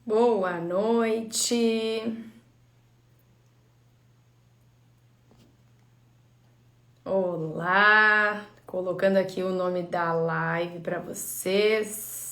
Boa noite. Olá. Colocando aqui o nome da live para vocês.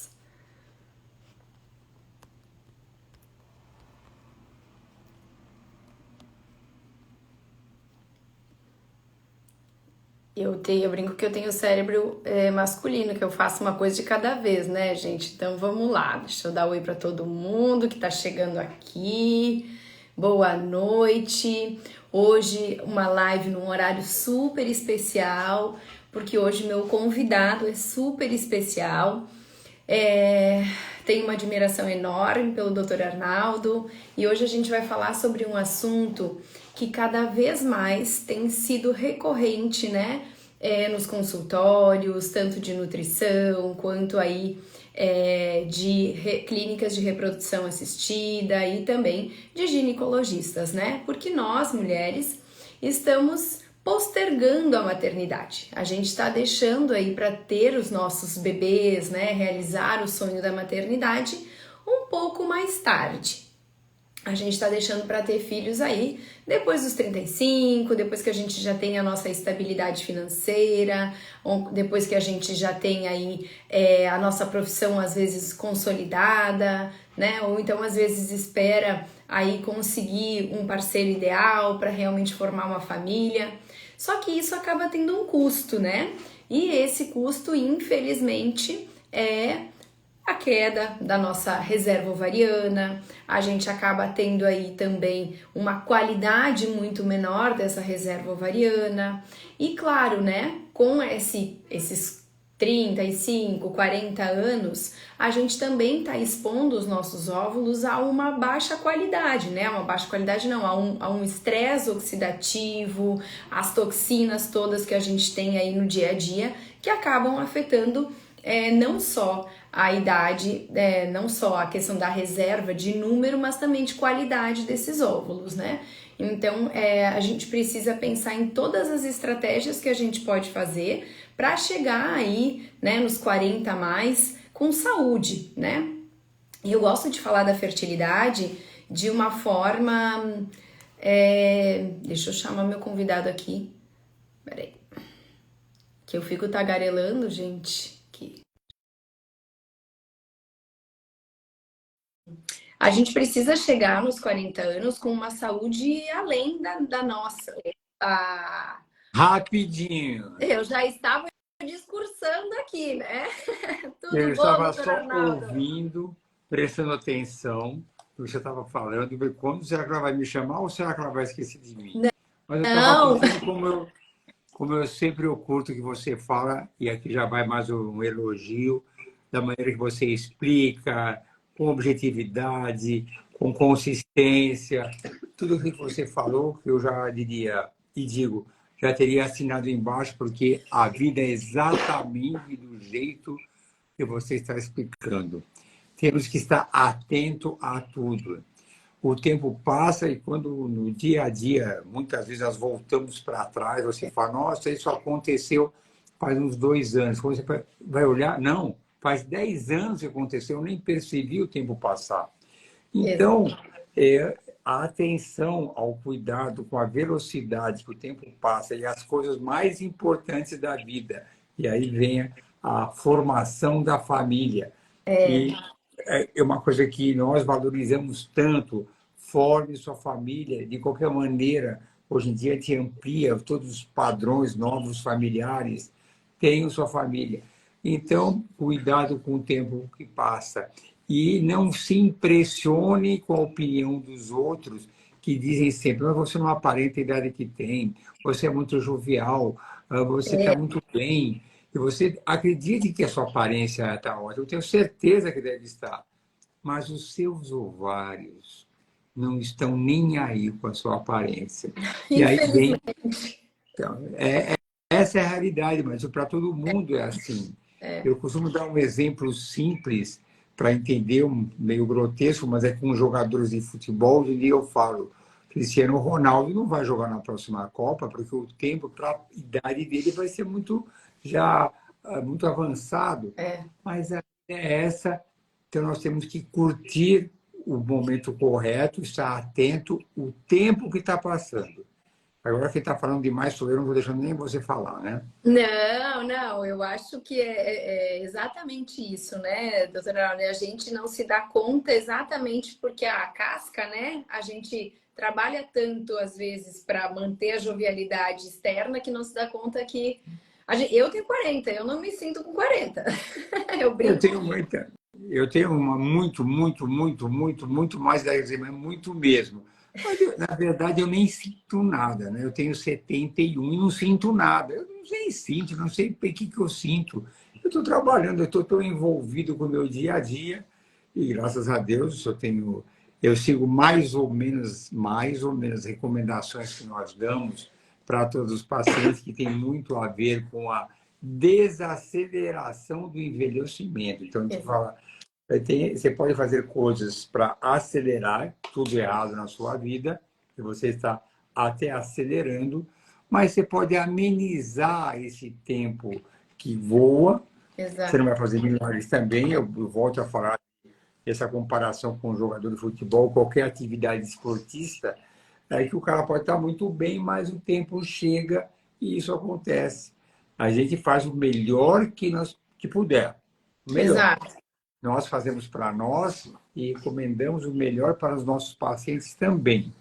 Eu brinco que eu tenho cérebro masculino, que eu faço uma coisa de cada vez, né, gente? Então vamos lá. Deixa eu dar oi para todo mundo que tá chegando aqui. Boa noite. Hoje uma live num horário super especial, porque hoje meu convidado é super especial. Tenho uma admiração enorme pelo Dr. Arnaldo e hoje a gente vai falar sobre um assunto que cada vez mais tem sido recorrente, né? Nos consultórios, tanto de nutrição quanto aí clínicas de reprodução assistida e também de ginecologistas, né? Porque nós, mulheres, estamos postergando a maternidade. A gente está deixando aí para ter os nossos bebês, né, realizar o sonho da maternidade um pouco mais tarde. A gente está deixando para ter filhos aí depois dos 35, depois que a gente já tem a nossa estabilidade financeira, depois que a gente já tem aí a nossa profissão às vezes consolidada, né? Ou então às vezes espera aí conseguir um parceiro ideal para realmente formar uma família. Só que isso acaba tendo um custo, né? E esse custo, infelizmente, é a queda da nossa reserva ovariana, a gente acaba tendo aí também uma qualidade muito menor dessa reserva ovariana, e claro, né, com esses 35, 40 anos, a gente também está expondo os nossos óvulos a uma baixa qualidade, né? Uma baixa qualidade não, a um estresse oxidativo, as toxinas todas que a gente tem aí no dia a dia, que acabam afetando não só a idade, não só a questão da reserva de número, mas também de qualidade desses óvulos, né? Então, a gente precisa pensar em todas as estratégias que a gente pode fazer para chegar aí, né, nos 40 a mais com saúde, né? E eu gosto de falar da fertilidade de uma forma. Deixa eu chamar meu convidado aqui. Peraí. Que eu fico tagarelando, gente. A gente precisa chegar nos 40 anos com uma saúde além da nossa. Ah, Rapidinho. eu já estava discursando aqui, né? Eu Tudo bom, estava doutor só Arnaldo? ouvindo, prestando atenção no que você estava falando, e ver quando será que ela vai me chamar ou será que ela vai esquecer de mim? Mas eu estava Não, curtindo como eu sempre eu curto que você fala, e aqui já vai mais um elogio, da maneira que você explica, com objetividade, com consistência, tudo o que você falou, eu já diria e digo, já teria assinado embaixo, porque a vida é exatamente do jeito que você está explicando. Temos que estar atento a tudo. O tempo passa e quando no dia a dia, muitas vezes nós voltamos para trás, você fala, nossa, isso aconteceu faz uns 2 anos. Quando você vai olhar, não, faz 10 anos que aconteceu, eu nem percebi o tempo passar. Então, a atenção ao cuidado com a velocidade que o tempo passa e as coisas mais importantes da vida. E aí vem a formação da família, que é uma coisa que nós valorizamos tanto. Forme sua família de qualquer maneira. Hoje em dia, te amplia todos os padrões novos familiares. Tenha sua família. Então, cuidado com o tempo que passa. E não se impressione com a opinião dos outros, que dizem sempre: "Mas você não aparenta a idade que tem, você é muito jovial, você está muito bem." E você acredite que a sua aparência está ótima, eu tenho certeza que deve estar, mas os seus ovários não estão nem aí com a sua aparência. E aí vem. infelizmente. Então, essa é a realidade, mas para todo mundo é assim. Eu costumo dar um exemplo simples para entender, meio grotesco, mas é com jogadores de futebol, e eu falo, Cristiano Ronaldo não vai jogar na próxima Copa, porque o tempo para a idade dele vai ser muito já muito avançado. É, Mas a ideia é essa, então nós temos que curtir o momento correto, estar atento o tempo que está passando. Agora, quem está falando demais sou eu, não vou deixando nem você falar, né? Não, não, eu acho que é exatamente isso, né, doutora Laura? A gente não se dá conta exatamente porque a casca, né? A gente trabalha tanto, às vezes, para manter a jovialidade externa que não se dá conta que. Eu tenho 40, eu não me sinto com 40. Eu Eu brinco. tenho muita. Eu tenho uma muito mais da eczema, muito mesmo. Mas, na verdade, eu nem sinto nada, né? Eu tenho 71 e não sinto nada. Eu não sei sinto, não sei o que eu sinto. Eu estou trabalhando, eu estou tão envolvido com o meu dia a dia e, graças a Deus, eu sigo mais ou menos recomendações que nós damos para todos os pacientes que tem muito a ver com a desaceleração do envelhecimento. Então, a gente fala, você pode fazer coisas para acelerar tudo errado na sua vida, que você está até acelerando, mas você pode amenizar esse tempo que voa. Você Exato. não vai fazer milagres também. Eu volto a falar essa comparação com o jogador de futebol, qualquer atividade esportista, é que o cara pode estar muito bem, mas o tempo chega e isso acontece. A gente faz o melhor que puder. O melhor. Exato. Nós fazemos para nós e recomendamos o melhor para os nossos pacientes também.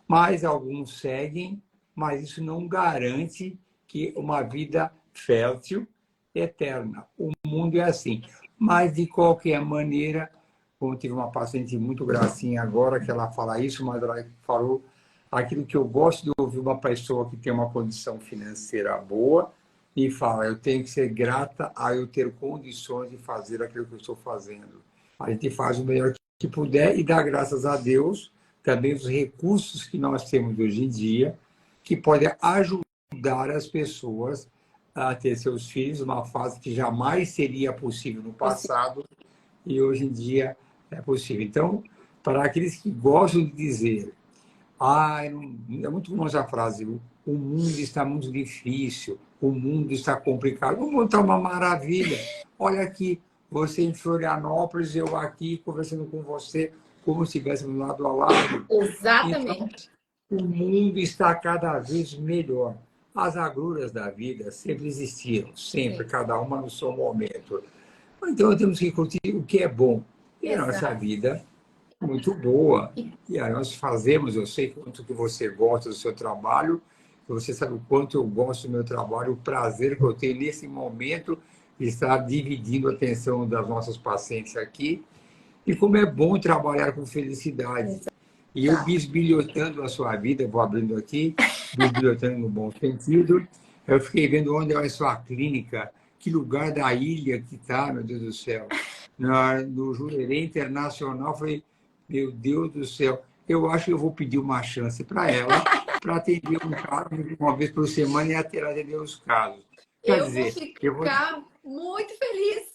Mas alguns seguem, mas isso não garante que uma vida fértil, eterna. O mundo é assim. Mas, de qualquer maneira, como tive uma paciente muito gracinha agora, que ela fala isso, mas ela falou aquilo que eu gosto de ouvir uma pessoa que tem uma condição financeira boa e fala, eu tenho que ser grata a eu ter condições de fazer aquilo que eu estou fazendo. A gente faz o melhor que puder e dá graças a Deus também os recursos que nós temos hoje em dia, que podem ajudar as pessoas a ter seus filhos, uma fase que jamais seria possível no passado e hoje em dia é possível. Então, para aqueles que gostam de dizer, é muito comum essa frase, o mundo está muito difícil, o mundo está complicado, o mundo está uma maravilha. Olha aqui, você em Florianópolis, eu aqui conversando com você, como se estivéssemos lado a lado. Então, Exatamente. o mundo está cada vez melhor. As agruras da vida sempre existiram, sempre, Sim. cada uma no seu momento. Então, temos que curtir o que é bom. E a nossa Exato. vida é muito boa. E E aí nós fazemos, eu sei quanto que você gosta do seu trabalho, você sabe o quanto eu gosto do meu trabalho, o prazer que eu tenho nesse momento de estar dividindo a atenção das nossas pacientes aqui. E como é bom trabalhar com felicidade. E eu bisbilhotando a sua vida, vou abrindo aqui, bisbilhotando no bom sentido, eu fiquei vendo onde é a sua clínica, que lugar da ilha que está, meu Deus do céu. No Jurerê Internacional, falei, meu Deus do céu, eu acho que eu vou pedir uma chance para ela, para atender um caso uma vez por semana e até ela atender os casos. Quer eu vou dizer, ficar muito feliz.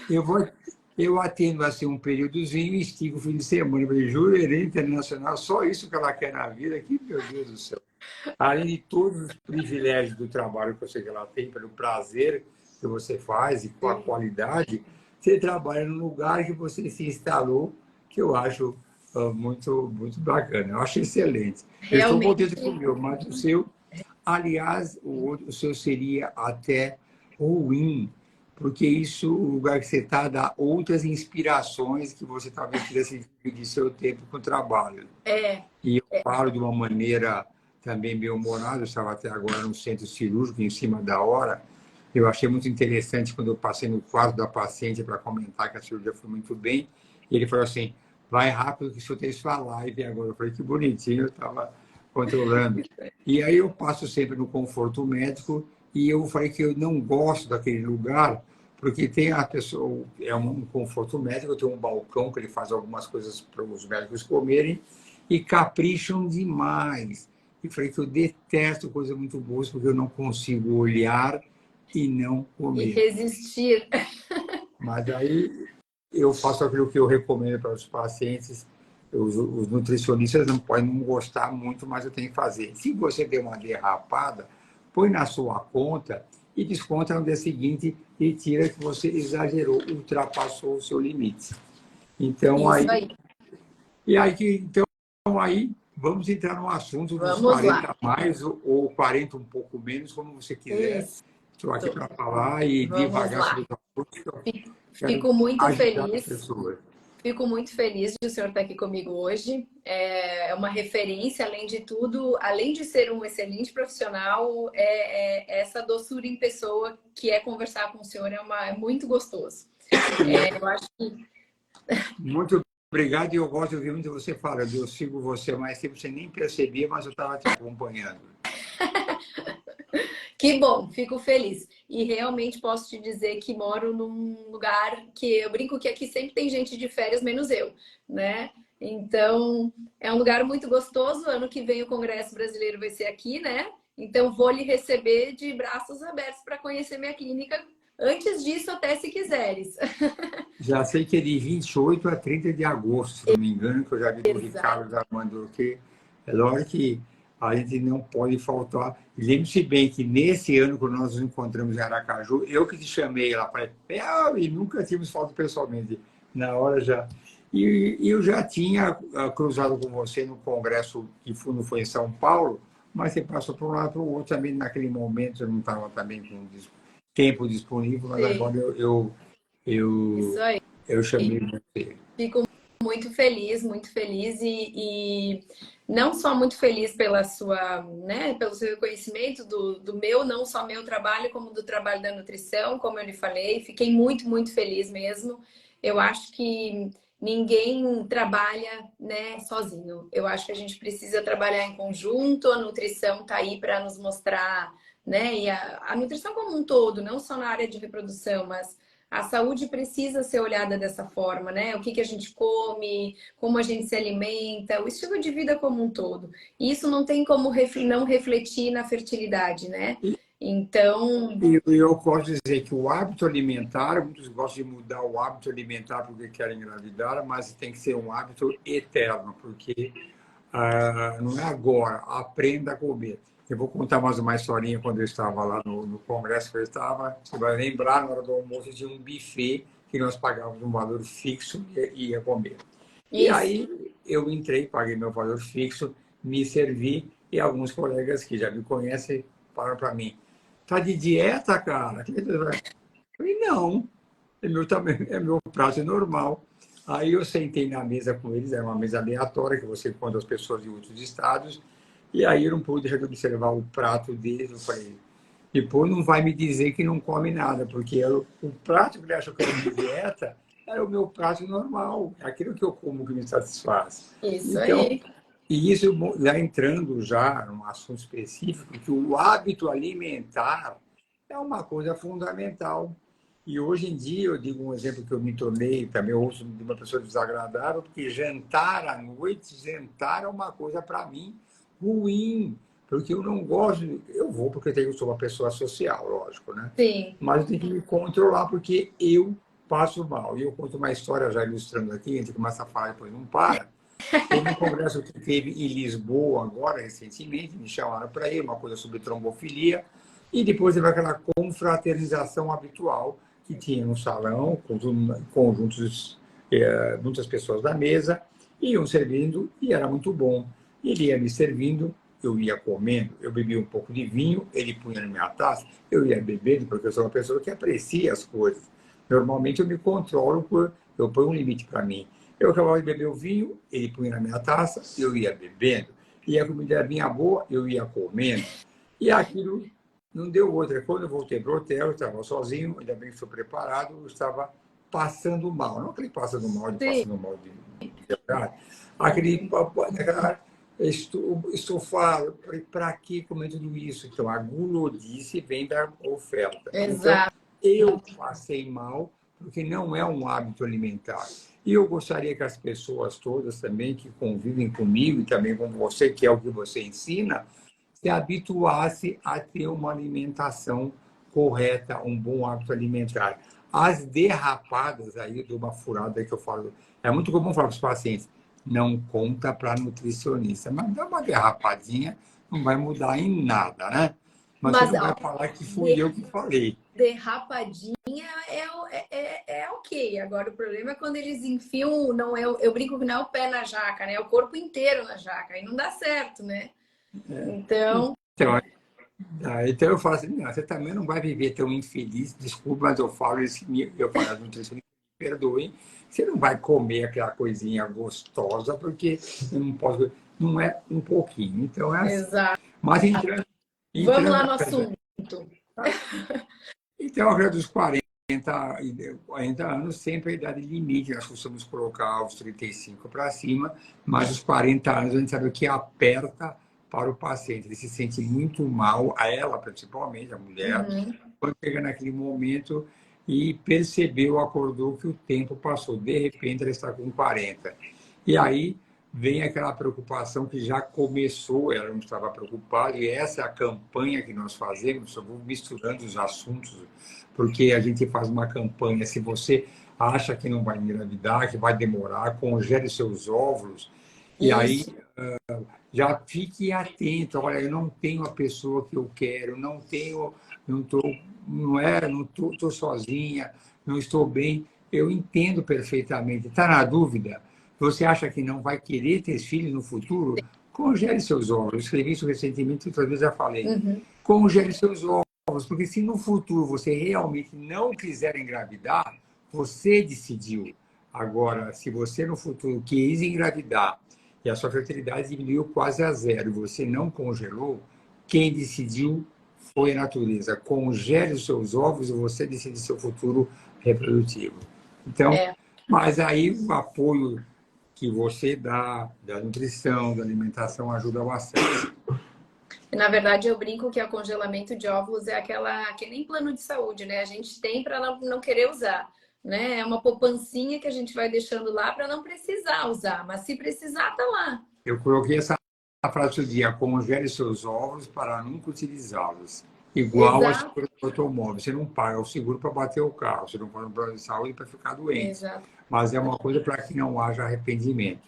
eu vou, eu atendo assim um períodozinho e estico o fim de semana. Eu falei, Jurerê Internacional, só isso que ela quer na vida, que meu Deus do céu. Além de todos os privilégios do trabalho que eu sei que ela tem, pelo prazer que você faz e com a qualidade, você trabalha num lugar que você se instalou, que eu acho muito bacana. Eu acho excelente. Eu estou Realmente. contente com o meu, mas o seu, aliás, o seu seria até ruim, porque isso, o lugar que você está, dá outras inspirações que você talvez quisesse dividir seu tempo com o trabalho. É, E eu falo de uma maneira também bem humorada, eu estava até agora no centro cirúrgico, em cima da hora. Eu achei muito interessante quando eu passei no quarto da paciente para comentar que a cirurgia foi muito bem. E ele falou assim, vai rápido que o senhor tem sua live agora. Eu falei, que bonitinho, eu estava controlando. E aí eu passo sempre no conforto médico e eu falei que eu não gosto daquele lugar porque tem a pessoa, é um conforto médico, tem um balcão que ele faz algumas coisas para os médicos comerem e capricham demais. E falei que eu detesto coisas muito boas porque eu não consigo olhar e não e comer. resistir. Mas aí eu faço aquilo que eu recomendo para os pacientes. Os nutricionistas não podem não gostar muito, mas eu tenho que fazer. Se você der uma derrapada, põe na sua conta e desconta no dia seguinte e tira que você exagerou, ultrapassou o seu limite. Então, Isso aí aí. E aí, então, aí vamos entrar no assunto dos Vamos 40 lá. a mais ou 40 um pouco menos, como você quiser. Isso. Estou aqui para falar e Vamos devagar sobre lá. o assunto. Eu quero Fico muito ajudar as feliz. pessoas. Fico muito feliz de o senhor estar aqui comigo hoje. É uma referência, além de tudo, além de ser um excelente profissional, essa doçura em pessoa que é conversar com o senhor é muito gostoso. Eu acho que Muito obrigado e eu gosto de ouvir muito você falando. Eu sigo você mais tempo, você nem percebia, mas eu estava te acompanhando. que bom, fico feliz. E realmente posso te dizer que moro num lugar que eu brinco que aqui sempre tem gente de férias, menos eu, né? Então, é um lugar muito gostoso. Ano que vem o Congresso Brasileiro vai ser aqui, né? Então, vou lhe receber de braços abertos para conhecer minha clínica. Antes disso, até se quiseres. Já sei que é de 28 a 30 de agosto, se não me engano, que eu já vi do Exato. Ricardo já mandou que é lógico que a gente não pode faltar. Lembre-se bem que nesse ano, quando nós nos encontramos em Aracaju, eu que te chamei lá para e nunca tínhamos falado pessoalmente. Na hora já. E eu já tinha cruzado com você no congresso que foi em São Paulo, mas você passou para um lado para o outro também. Naquele momento eu não estava também com tempo disponível, mas agora Sim, isso eu, aí. eu chamei você. Fico muito feliz e não só muito feliz pela sua, né, pelo seu reconhecimento do meu, não só meu trabalho, como do trabalho da nutrição, como eu lhe falei. Fiquei muito feliz mesmo. Eu acho que ninguém trabalha, né, sozinho. Eu acho que a gente precisa trabalhar em conjunto. A nutrição está aí para nos mostrar, né, e a nutrição como um todo, não só na área de reprodução, mas a saúde precisa ser olhada dessa forma, né? O que a gente come, como a gente se alimenta, o estilo de vida como um todo. E isso não tem como não refletir na fertilidade, né? Então, E eu posso dizer que o hábito alimentar, muitos gostam de mudar o hábito alimentar porque querem engravidar, mas tem que ser um hábito eterno, porque não é agora, aprenda a comer. Eu vou contar mais uma historinha quando eu estava lá no congresso que eu estava. Você vai lembrar, na hora do almoço tinha um buffet que nós pagávamos um valor fixo e ia comer. E isso. aí eu entrei, paguei meu valor fixo, me servi e alguns colegas que já me conhecem falaram para mim: tá de dieta, cara? Eu falei: não, é meu prato normal. Aí eu sentei na mesa com eles, era uma mesa aleatória, que você encontra as pessoas de outros estados, e aí eu não pude deixar de observar o prato deles. Eu falei: depois não vai me dizer que não come nada, porque o prato que ele achou que era de dieta era o meu prato normal, é aquilo que eu como que me satisfaz. Isso Então, aí. e isso já entrando já num assunto específico, que o hábito alimentar é uma coisa fundamental. E hoje em dia, eu digo um exemplo que eu me tornei, também ouço de uma pessoa desagradável, porque jantar à noite, jantar é uma coisa para mim ruim, porque eu não gosto, eu vou porque eu sou uma pessoa social, lógico, né? Sim. Mas eu tenho que me controlar porque eu passo mal. E eu conto uma história já ilustrando aqui, a gente começa a falar e depois não para. Teve um congresso que teve em Lisboa agora, recentemente, me chamaram para ir, uma coisa sobre trombofilia, e depois teve aquela confraternização habitual que tinha no salão, conjuntos, muitas pessoas da mesa, iam servindo e era muito bom. Ele ia me servindo, eu ia comendo, eu bebia um pouco de vinho, ele punha na minha taça, eu ia bebendo, porque eu sou uma pessoa que aprecia as coisas. Normalmente eu me controlo, eu ponho um limite para mim. Eu acabava de beber o vinho, ele punha na minha taça, eu ia bebendo. E a comida vinha boa, eu ia comendo. E aquilo não deu outra. Quando eu voltei para o hotel, eu estava sozinho, ainda bem que fui preparado, eu estava passando mal. Não aquele Sim. passando mal de verdade. Aquele, aquela estufado. Para que comer tudo isso? Então, a gulodice vem da oferta. Então, Exato. eu passei mal porque não é um hábito alimentar. E eu gostaria que as pessoas todas também que convivem comigo e também com você, que é o que você ensina, se habituasse a ter uma alimentação correta, um bom hábito alimentar. As derrapadas, aí de uma furada que eu falo, é muito comum falar para os pacientes, não conta para nutricionista, mas dá uma derrapadinha, não vai mudar em nada, né? Mas você Mas não vai ó, falar que fui de- eu que falei. derrapadinha é ok. Agora, o problema é quando eles enfiam, não é, eu brinco que não é o pé na jaca, né? É o corpo inteiro na jaca. Aí não dá certo, né? Então, Então, então eu falo assim, não, você também não vai viver tão infeliz, desculpa, mas eu falo isso, eu falo, as nutricionistas me perdoem, você não vai comer aquela coisinha gostosa, porque eu não posso, não é um pouquinho. Então é assim. exato. Mas Vamos lá entrando no assunto. então, a dos 40 anos, sempre a idade limite, nós costumamos colocar os 35 para cima, mas os 40 anos a gente sabe o que aperta para o paciente. Ele se sente muito mal, a ela principalmente, a mulher, quando chega naquele momento e percebeu, acordou que o tempo passou. De repente, ela está com 40. E aí vem aquela preocupação que já começou, ela não estava preocupada, e essa é a campanha que nós fazemos. Eu vou misturando os assuntos, porque a gente faz uma campanha. Se você acha que não vai engravidar, que vai demorar, congele seus óvulos, e aí já fique atento. Olha, eu não tenho a pessoa que eu quero, não tenho, não estou, não estou sozinha, não estou bem. Eu entendo perfeitamente. Está na dúvida? Você acha que não vai querer ter filhos no futuro? Congele seus ovos. Eu escrevi isso recentemente, outras vezes já falei. Congele seus ovos, porque se no futuro você realmente não quiser engravidar, você decidiu. Agora, se você no futuro quis engravidar e a sua fertilidade diminuiu quase a zero e você não congelou, quem decidiu foi a natureza. Congele os seus ovos e você decide seu futuro reprodutivo. Então, mas aí o apoio que você dá da nutrição, da alimentação, ajuda bastante. Na verdade, eu brinco que o congelamento de óvulos é que nem plano de saúde, né? A gente tem para não querer usar, né? É uma poupancinha que a gente vai deixando lá para não precisar usar, mas se precisar, tá lá. Eu coloquei essa frase do dia: congele seus ovos para nunca utilizá-los. Igual a Exato. seguro do automóvel. Você não paga o seguro para bater o carro, você não paga o plano de saúde para ficar doente. Exato. Mas é uma coisa para que não haja arrependimento.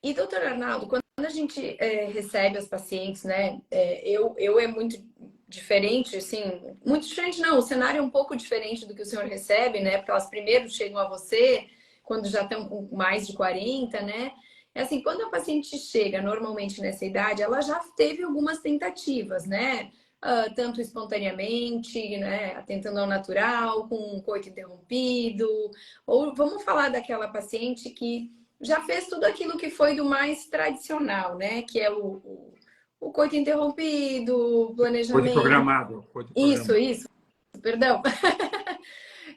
E, doutor Arnaldo, quando a gente recebe os pacientes, né? Eu é muito diferente, assim, muito diferente não, o cenário é um pouco diferente do que o senhor recebe, né? Porque elas primeiro chegam a você quando já estão com mais de 40, né? É assim, quando a paciente chega normalmente nessa idade, ela já teve algumas tentativas, né? Tanto espontaneamente, né? Tentando ao natural, com um coito interrompido, ou vamos falar daquela paciente que já fez tudo aquilo que foi do mais tradicional, né? Que é o coito interrompido, o Coito planejamento. programado. Isso, perdão.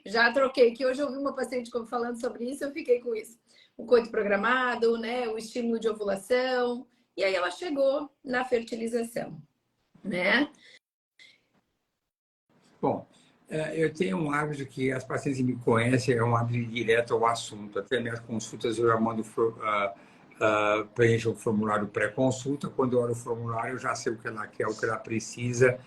Já troquei, que hoje eu ouvi uma paciente falando sobre isso, eu fiquei com isso. O coito programado, né? O estímulo de ovulação. E aí ela chegou na fertilização, né? Bom, eu tenho um hábito que as pacientes me conhecem, é um hábito de ir direto ao assunto. Até minhas consultas eu já mando preencher o formulário pré-consulta. Quando eu olho o formulário, eu já sei o que ela quer, o que ela precisa,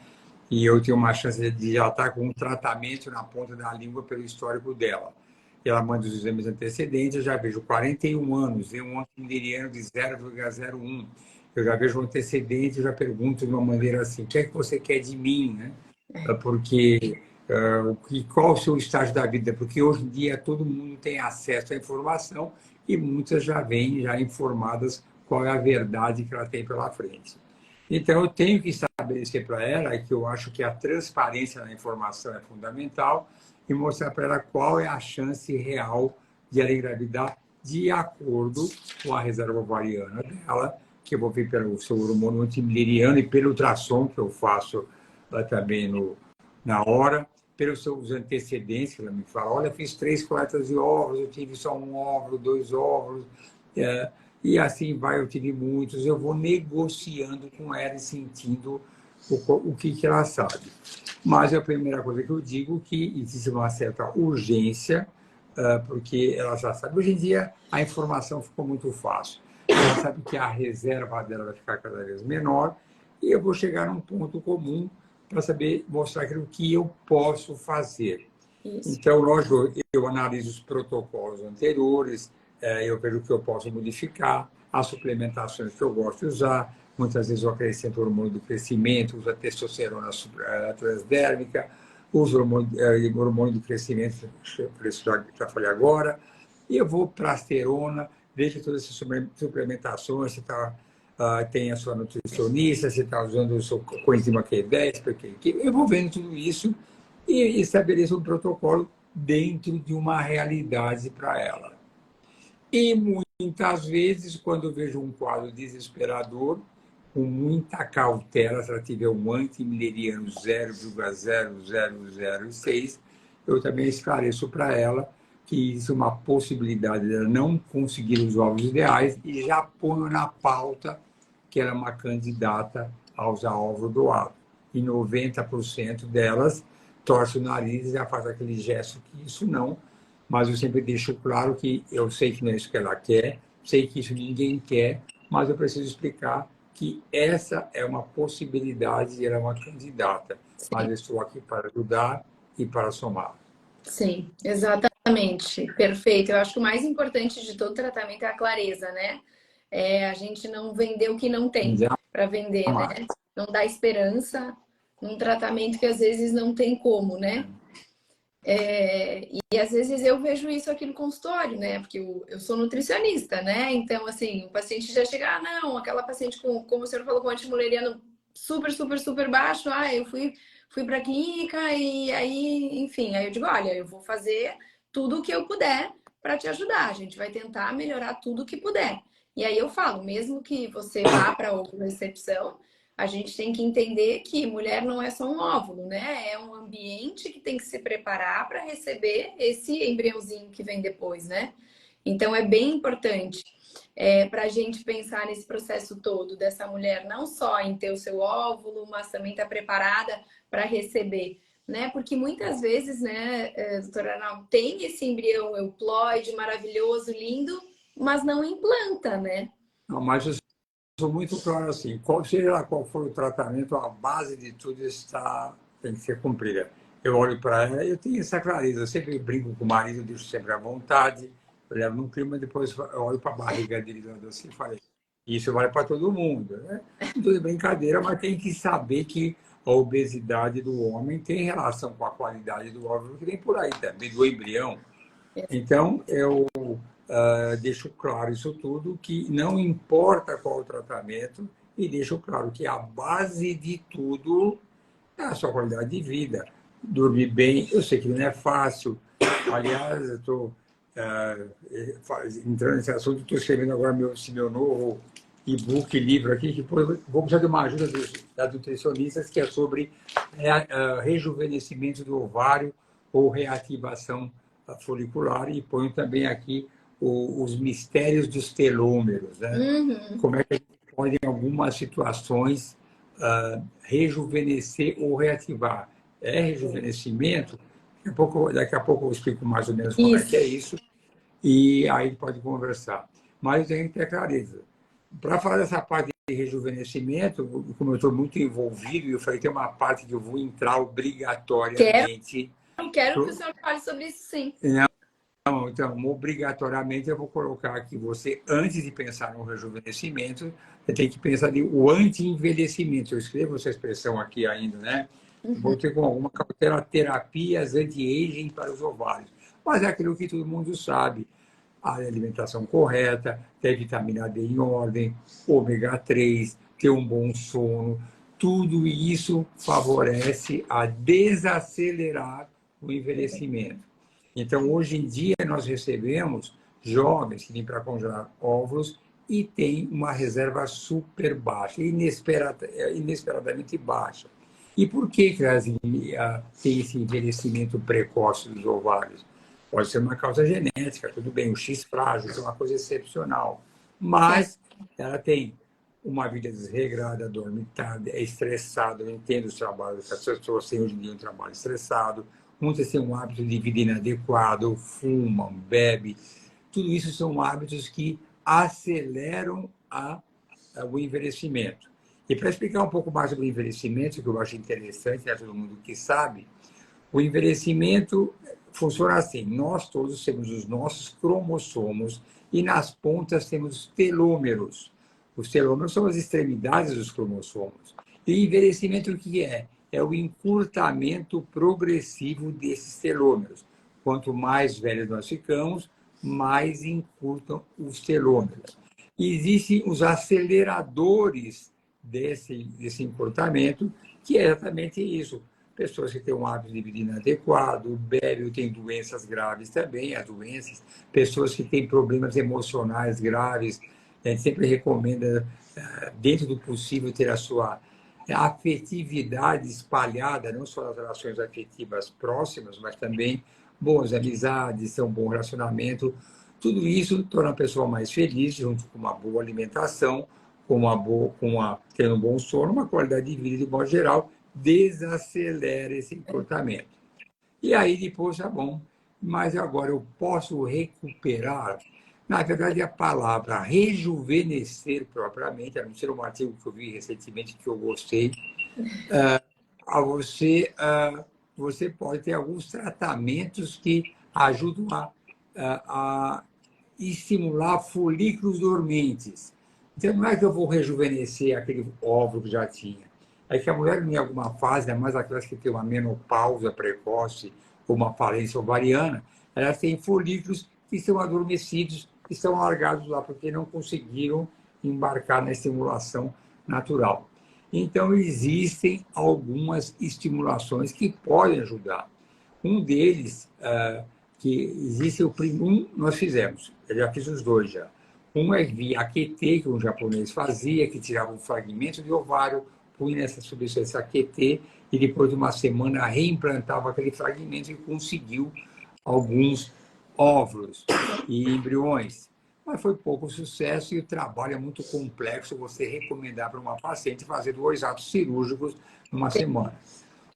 e eu tenho uma chance de já estar com um tratamento na ponta da língua pelo histórico dela. Ela manda os exames antecedentes, eu já vejo 41 anos, vejo um antinderiano de 0,01. Eu já vejo o antecedente, eu já pergunto de uma maneira assim: o que é que você quer de mim, né? Porque qual o seu estágio da vida? Porque hoje em dia todo mundo tem acesso à informação e muitas já vêm já informadas qual é a verdade que ela tem pela frente. Então eu tenho que estabelecer para ela que eu acho que a transparência na informação é fundamental e mostrar para ela qual é a chance real de ela engravidar de acordo com a reserva ovariana dela, que eu vou ver pelo seu hormônio antimileriano e pelo ultrassom que eu faço também na hora, pelos seus antecedentes, ela me fala: olha, fiz 3 coletas de óvulos, eu tive só um óvulo, 2 óvulos, e assim vai, eu tive muitos. Eu vou negociando com ela e sentindo o que ela sabe. Mas a primeira coisa que eu digo é que existe uma certa urgência, porque ela já sabe. Hoje em dia, a informação ficou muito fácil. Ela sabe que a reserva dela vai ficar cada vez menor e eu vou chegar num ponto comum para saber mostrar aquilo que eu posso fazer. Isso. Então, lógico, eu analiso os protocolos anteriores, eu vejo o que eu posso modificar, as suplementações que eu gosto de usar. Muitas vezes eu acrescento o hormônio do crescimento, uso a testosterona transdérmica, uso o hormônio do crescimento, por isso já falei agora, e eu vou para a asterona, vejo todas essas suplementações, se tem a sua nutricionista, se está usando o seu coenzima Q10, porque eu vou vendo tudo isso e estabeleço um protocolo dentro de uma realidade para ela. E muitas vezes, quando eu vejo um quadro desesperador, com muita cautela, se ela tiver um antimileriano 0,0006, eu também esclareço para ela que isso é uma possibilidade dela não conseguir os ovos ideais e já ponho na pauta que ela é uma candidata a usar ovo doado. E 90% delas torce o nariz e já faz aquele gesto que isso não, mas eu sempre deixo claro que eu sei que não é isso que ela quer, sei que isso ninguém quer, mas eu preciso explicar que essa é uma possibilidade e ela é uma candidata. Sim. Mas eu estou aqui para ajudar e para somar. Sim, exatamente. Perfeito. Eu acho que o mais importante de todo tratamento é a clareza, né? É a gente não vender o que não tem para vender, né? Não dar esperança num tratamento que às vezes não tem como, né? E às vezes eu vejo isso aqui no consultório, né? Porque eu sou nutricionista, né? Então, assim, o paciente já chega, não, aquela paciente com, como o senhor falou, com antimuleriano super, super, super baixo, eu fui para a clínica e aí, enfim, aí eu digo, olha, eu vou fazer tudo o que eu puder para te ajudar. A gente vai tentar melhorar tudo o que puder. E aí eu falo, mesmo que você vá para outra recepção, a gente tem que entender que mulher não é só um óvulo, né? É um ambiente que tem que se preparar para receber esse embriãozinho que vem depois, né? Então é bem importante para a gente pensar nesse processo todo dessa mulher, não só em ter o seu óvulo, mas também estar preparada para receber, né? Porque muitas vezes, né, doutora Arnaldo, tem esse embrião euploide maravilhoso, lindo, mas não implanta, né? Não, mas sou muito claro assim, seja lá qual for o tratamento, a base de tudo tem que ser cumprida. Eu olho para ela e eu tenho essa clareza. Eu sempre brinco com o marido, deixo sempre à vontade, eu levo no clima, depois eu olho para a barriga dele assim e falei, isso vale para todo mundo, né? Tudo é brincadeira, mas tem que saber que a obesidade do homem tem relação com a qualidade do óvulo, que tem por aí também, do embrião. Então, eu deixo claro isso tudo, que não importa qual o tratamento, e deixo claro que a base de tudo é a sua qualidade de vida. Dormir bem, eu sei que não é fácil. Aliás, eu estou entrando nesse assunto, estou escrevendo agora esse meu novo e-book, livro aqui, que vou precisar de uma ajuda das nutricionistas, que é sobre rejuvenescimento do ovário ou reativação folicular, e ponho também aqui os mistérios dos telômeros, né? Uhum. Como é que a gente pode, em algumas situações, rejuvenescer ou reativar. É rejuvenescimento? Daqui a pouco eu explico mais ou menos como é que é isso, e aí pode conversar. Mas eu tenho que ter clareza. Para falar dessa parte de rejuvenescimento, como eu estou muito envolvido, eu falei que tem uma parte que eu vou entrar obrigatoriamente. Quero que o senhor fale sobre isso, sim. Então, obrigatoriamente, eu vou colocar aqui, você, antes de pensar no rejuvenescimento, você tem que pensar no anti-envelhecimento. Eu escrevo essa expressão aqui ainda, né? Vou ter com alguma cautela terapias anti-aging para os ovários. Mas é aquilo que todo mundo sabe. A alimentação correta, ter vitamina D em ordem, ômega 3, ter um bom sono, tudo isso favorece a desacelerar o envelhecimento. Então, hoje em dia, nós recebemos jovens que vêm para congelar óvulos e têm uma reserva super baixa, inesperadamente baixa. E por que elas têm esse envelhecimento precoce dos ovários? Pode ser uma causa genética, tudo bem, o X frágil é uma coisa excepcional, mas ela tem uma vida desregrada, dorme tarde, é estressada, eu entendo os trabalhos, as pessoas têm hoje em dia um trabalho estressado, muitas têm um hábito de vida inadequado, fumam, bebem. Tudo isso são hábitos que aceleram o envelhecimento. E para explicar um pouco mais sobre o envelhecimento, que eu acho interessante, é todo mundo que sabe, o envelhecimento funciona assim: nós todos temos os nossos cromossomos e nas pontas temos os telômeros. Os telômeros são as extremidades dos cromossomos. E envelhecimento o que é? É o encurtamento progressivo desses telômeros. Quanto mais velhos nós ficamos, mais encurtam os telômeros. E existem os aceleradores desse encurtamento, que é exatamente isso. Pessoas que têm um hábito de vida inadequado, bebem ou têm doenças graves também, as doenças, pessoas que têm problemas emocionais graves, a gente sempre recomenda, dentro do possível, ter a sua afetividade espalhada, não só nas relações afetivas próximas, mas também boas amizades, um bom relacionamento. Tudo isso torna a pessoa mais feliz, junto com uma boa alimentação, tendo um bom sono, uma qualidade de vida de modo geral, desacelera esse comportamento. E aí depois, tá bom, mas agora eu posso recuperar. Na verdade, a palavra rejuvenescer propriamente, a não ser um artigo que eu vi recentemente que eu gostei, você pode ter alguns tratamentos que ajudam a estimular folículos dormentes. Então, não é que eu vou rejuvenescer aquele óvulo que já tinha. É que a mulher, em alguma fase, ainda mais aquelas que têm uma menopausa precoce ou uma falência ovariana, elas têm folículos que estão adormecidos, que estão largados lá, porque não conseguiram embarcar na estimulação natural. Então, existem algumas estimulações que podem ajudar. Um deles, que existe nós fizemos, eu já fiz os dois já. Um é via AQT, que um japonês fazia, que tirava um fragmento de ovário, punha nessa substância AQT e depois de uma semana reimplantava aquele fragmento e conseguiu alguns óvulos e embriões. Mas foi pouco sucesso e o trabalho é muito complexo você recomendar para uma paciente fazer 2 atos cirúrgicos numa semana.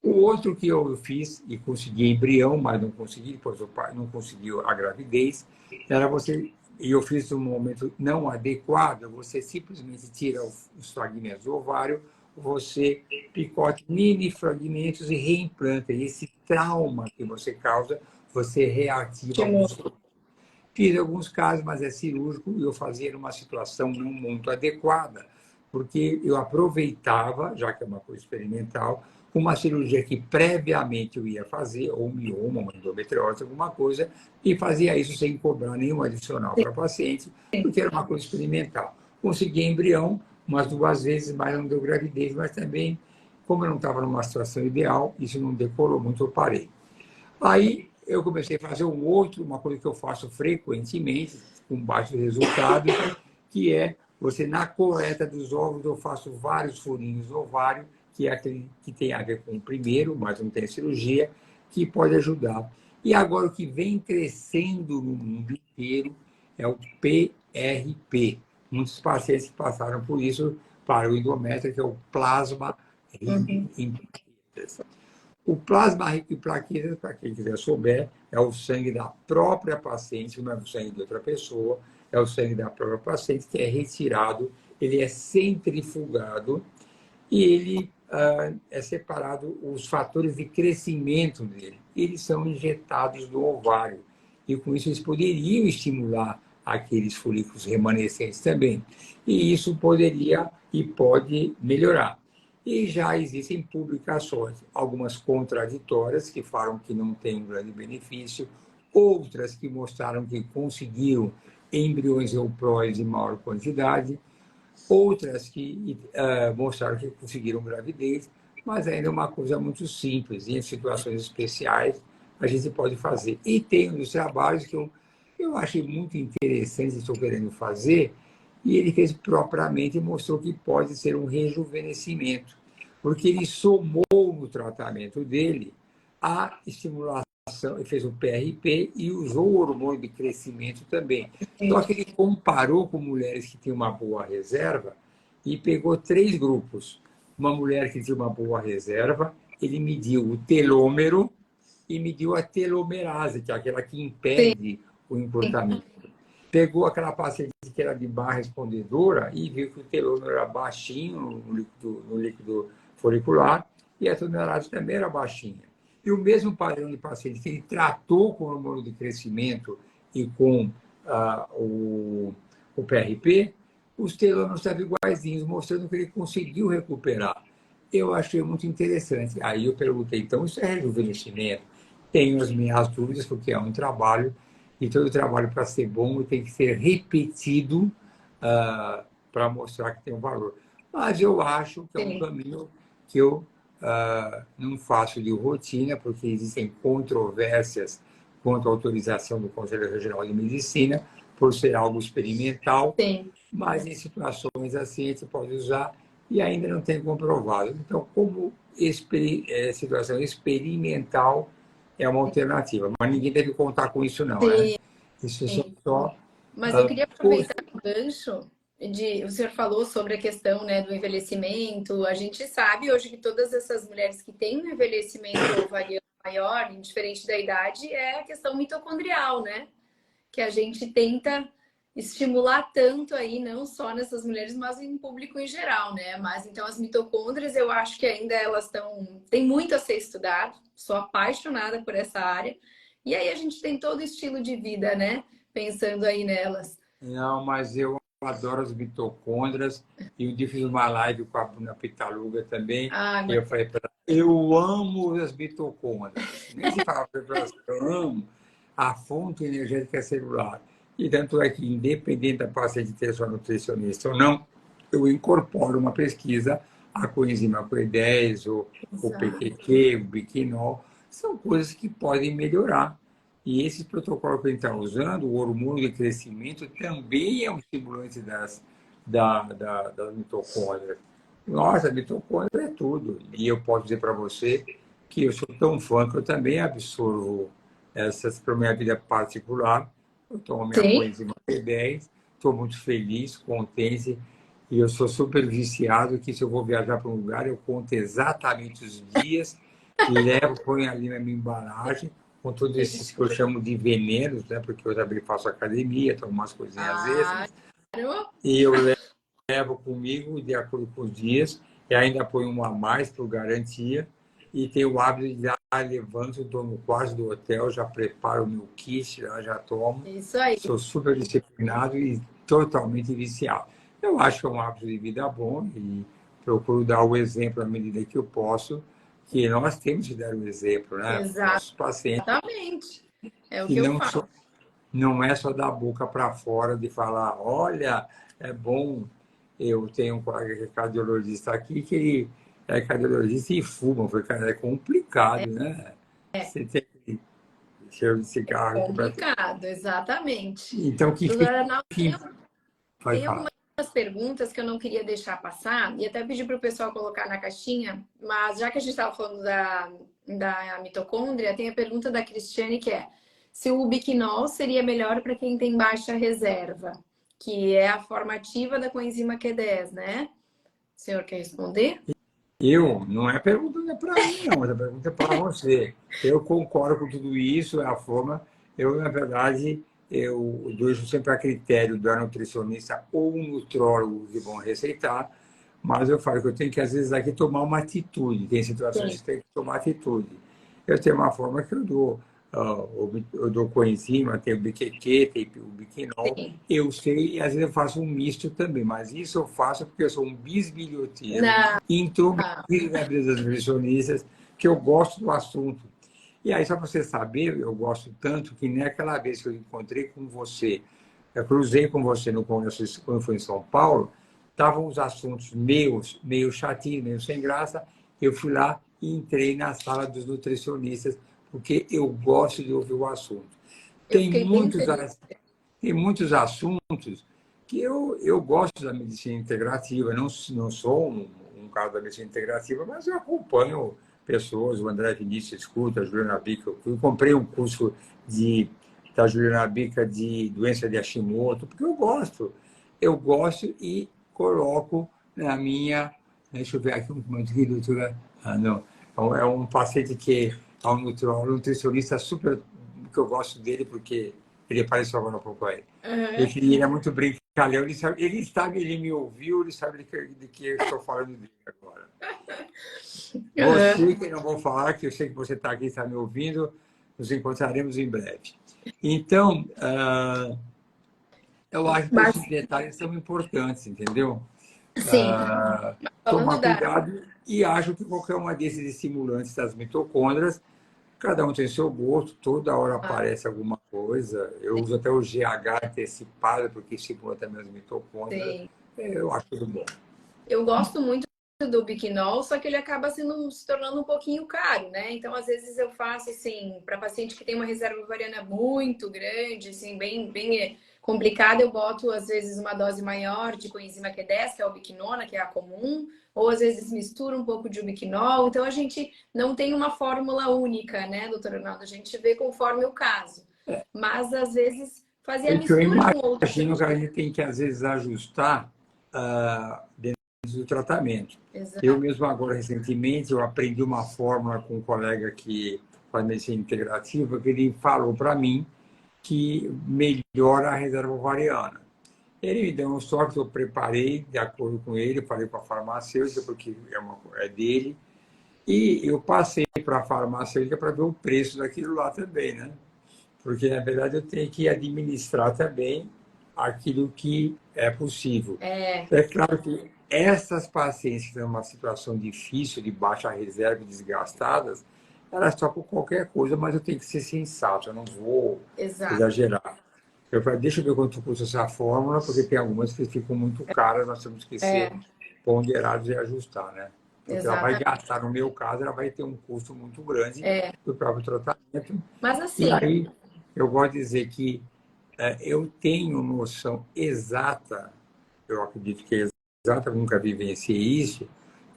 O outro que eu fiz e consegui embrião, mas não consegui, depois o pai não conseguiu a gravidez, era você, e eu fiz num momento não adequado, você simplesmente tira os fragmentos do ovário, você picote mini fragmentos e reimplanta. E esse trauma que você causa, você reativa alguns. Fiz alguns casos, mas é cirúrgico, e eu fazia numa situação não muito adequada, porque eu aproveitava, já que é uma coisa experimental, uma cirurgia que previamente eu ia fazer, ou mioma, uma endometriose, alguma coisa, e fazia isso sem cobrar nenhum adicional para o paciente, porque era uma coisa experimental. Consegui embrião umas 2 vezes, mas não deu gravidez, mas também, como eu não estava numa situação ideal, isso não decolou muito, eu parei. Aí eu comecei a fazer uma coisa que eu faço frequentemente, com baixo resultado, que é você, na coleta dos ovos, eu faço vários furinhos no ovário, que é aquele que tem a ver com o primeiro, mas não tem cirurgia, que pode ajudar. E agora o que vem crescendo no mundo inteiro é o PRP. Muitos pacientes passaram por isso para o endométrio, que é o plasma em plaquetas. O plasma rico em plaquetas, para quem quiser souber, é o sangue da própria paciente, não é o sangue de outra pessoa, é o sangue da própria paciente que é retirado, ele é centrifugado e ele é separado os fatores de crescimento dele. Eles são injetados no ovário e com isso eles poderiam estimular aqueles folículos remanescentes também. E isso poderia e pode melhorar. E já existem publicações, algumas contraditórias, que falam que não tem um grande benefício, outras que mostraram que conseguiram embriões eupróides em maior quantidade, outras que mostraram que conseguiram gravidez, mas ainda é uma coisa muito simples, e em situações especiais a gente pode fazer. E tem um dos trabalhos que eu achei muito interessante, estou querendo fazer, e ele fez propriamente e mostrou que pode ser um rejuvenescimento, porque ele somou no tratamento dele a estimulação, ele fez o PRP e usou o hormônio de crescimento também. Só que ele comparou com mulheres que tinham uma boa reserva e pegou 3 grupos. Uma mulher que tinha uma boa reserva, ele mediu o telômero e mediu a telomerase, que é aquela que impede o encurtamento. Pegou aquela paciente que era de má respondedora e viu que o telômero era baixinho no líquido folicular e a telomerase também era baixinha. E o mesmo padrão de paciente que ele tratou com hormônio de crescimento e com o PRP, os telômeros estavam iguaizinhos, mostrando que ele conseguiu recuperar. Eu achei muito interessante. Aí eu perguntei, então, isso é rejuvenescimento? Tenho as minhas dúvidas, porque é um trabalho, e todo trabalho, para ser bom, tem que ser repetido para mostrar que tem um valor. Mas eu acho que é um Sim. caminho que eu não faço de rotina, porque existem controvérsias quanto à autorização do Conselho Regional de Medicina, por ser algo experimental, Sim. mas em situações assim a gente pode usar e ainda não tem comprovado. Então, como situação experimental é uma alternativa, mas ninguém deve contar com isso não, né? Sim. Isso é só... Mas eu queria Poxa, aproveitar o gancho de... O senhor falou sobre a questão, né, do envelhecimento. A gente sabe hoje que todas essas mulheres que têm um envelhecimento ovariano maior, indiferente da idade, é a questão mitocondrial, né? Que a gente tenta estimular tanto aí, não só nessas mulheres, mas em público em geral, né? Mas então as mitocôndrias, eu acho que ainda elas estão... Tem muito a ser estudado. Sou apaixonada por essa área. E aí a gente tem todo o estilo de vida, né? Pensando aí nelas. não, mas eu adoro as mitocôndrias. E um dia fiz uma live com a Bruna Pitaluga também. Ah, E eu falei para ela, eu amo as mitocôndrias. Nem se fala para ela, eu amo a fonte energética celular. E tanto é que, independente da paciente ter sua nutricionista ou não, eu incorporo uma pesquisa, a coenzima Q10, o exato. PQQ, o biquinol, são coisas que podem melhorar. E esse protocolo que a gente está usando, o hormônio de crescimento, também é um estimulante das mitocôndrias. Nossa, a mitocôndria é tudo. E eu posso dizer para você que eu sou tão fã que eu também absorvo essas para a minha vida particular. Eu tomo minha Sim. coenzima Q10, estou muito feliz, contente, e eu sou super viciado que se eu vou viajar para um lugar, eu conto exatamente os dias, levo, ponho ali na minha embalagem, com todos esses que eu chamo de venenos, né? Porque eu também faço academia, tomo umas coisinhas Ah, extras, claro. e eu levo comigo de acordo com os dias, e ainda ponho um a mais por garantia, e tenho o hábito de já levanto, estou no quarto do hotel, já preparo o meu kit, já tomo, Isso aí. sou super disciplinado e totalmente viciado. Eu acho que é um hábito de vida bom e procuro dar o exemplo à medida que eu posso, que nós temos que dar o exemplo, né, para os nossos pacientes, Exatamente. É o e que eu não falo. não é só da boca para fora de falar, olha, é bom. Eu tenho um colega que é cardiologista aqui, que ele é cardiologista e fuma. Foi, cara, é complicado, né? Você tem cheiro de cigarro. Complicado, exatamente. Então, que fique. Doutora Arnaldo, Pode tem falar. algumas perguntas que eu não queria deixar passar, e até pedir para o pessoal colocar na caixinha, mas já que a gente estava falando da mitocôndria, tem a pergunta da Cristiane que é se o ubiquinol seria melhor para quem tem baixa reserva, que é a formativa da coenzima Q10, né? O senhor quer responder? Não é pergunta para mim, não, essa pergunta é para você. Eu concordo com tudo isso, é a forma. Eu, na verdade, eu deixo sempre a critério da nutricionista ou um nutrólogo que vão receitar, mas eu falo que eu tenho que, às vezes, aqui tomar uma atitude. Tem situações Sim, que tem que tomar atitude. Eu tenho uma forma que eu dou coenzima, tem o BQQ, tem o biquinol. sim. Eu sei, e às vezes eu faço um misto também, mas isso eu faço porque eu sou um bisbilhoteiro Não. intrometido na vida das nutricionistas, que eu gosto do assunto. E aí, só para você saber, eu gosto tanto que nem aquela vez que eu encontrei com você, eu cruzei com você no congresso quando foi em São Paulo, estavam os assuntos meus, meio chatinhos, meio sem graça, eu fui lá e entrei na sala dos nutricionistas, porque eu gosto de ouvir o assunto. Eu Tem fiquei bem muitos, feliz. tem muitos assuntos que eu gosto da medicina integrativa, não sou um cara da medicina integrativa, mas eu acompanho pessoas, o André Vinícius escuta, a Juliana Bica, eu comprei um curso da Juliana Bica de doença de Hashimoto, porque eu gosto e coloco na minha, deixa eu ver aqui um momento que doutora, não, é um paciente que é um nutricionista super, que eu gosto dele, porque ele apareceu agora um pouco aí. Uhum. Ele é muito brincalhão, ele me ouviu, ele sabe de que eu estou falando dele agora. Você que não vou falar, que eu sei que você está aqui, está me ouvindo, nos encontraremos em breve. Então, eu acho que Mas, esses detalhes são importantes, entendeu? sim, Tomar falando da. cuidado e acho que qualquer uma desses estimulantes das mitocôndrias, cada um tem seu gosto, toda hora Ah, aparece alguma coisa. Eu uso até o GH antecipado, porque estimula também as mitocôndrias. sim. Eu acho tudo bom. Eu gosto muito do Biquinol, só que ele acaba se tornando um pouquinho caro, né? Então, às vezes eu faço assim, para paciente que tem uma reserva ovariana muito grande, assim, bem complicada, eu boto às vezes uma dose maior de coenzima Q10, que é o Biquinona, que é a comum, ou às vezes mistura um pouco de ubiquinol. Então, a gente não tem uma fórmula única, né, doutora Ronaldo? A gente vê conforme o caso. Mas às vezes fazer a É que eu mistura com outros. imagino que a gente tem que, às vezes, ajustar dentro do tratamento. Eu Exato. mesmo agora, recentemente, eu aprendi uma fórmula com um colega que faz medicina integrativa, que ele falou para mim que melhora a reserva ovariana. Ele me deu um toque, eu preparei de acordo com ele, falei com a farmacêutica, porque é dele, e eu passei para a farmacêutica para ver o preço daquilo lá também, né? Porque, na verdade, eu tenho que administrar também aquilo que é possível. É, É claro que essas pacientes que estão numa situação difícil, de baixa reserva e desgastadas, elas topam qualquer coisa, mas eu tenho que ser sensato, eu não vou exato. exagerar. Eu falei, deixa eu ver quanto custa essa fórmula, porque tem algumas que ficam muito caras, nós temos que ser É, ponderados e ajustar, né? Porque ela vai exatamente. gastar, no meu caso, ela vai ter um custo muito grande É, do próprio tratamento. mas E assim, aí, eu gosto de dizer que eu tenho noção exata, eu acredito que é exata, eu nunca vivenciei isso,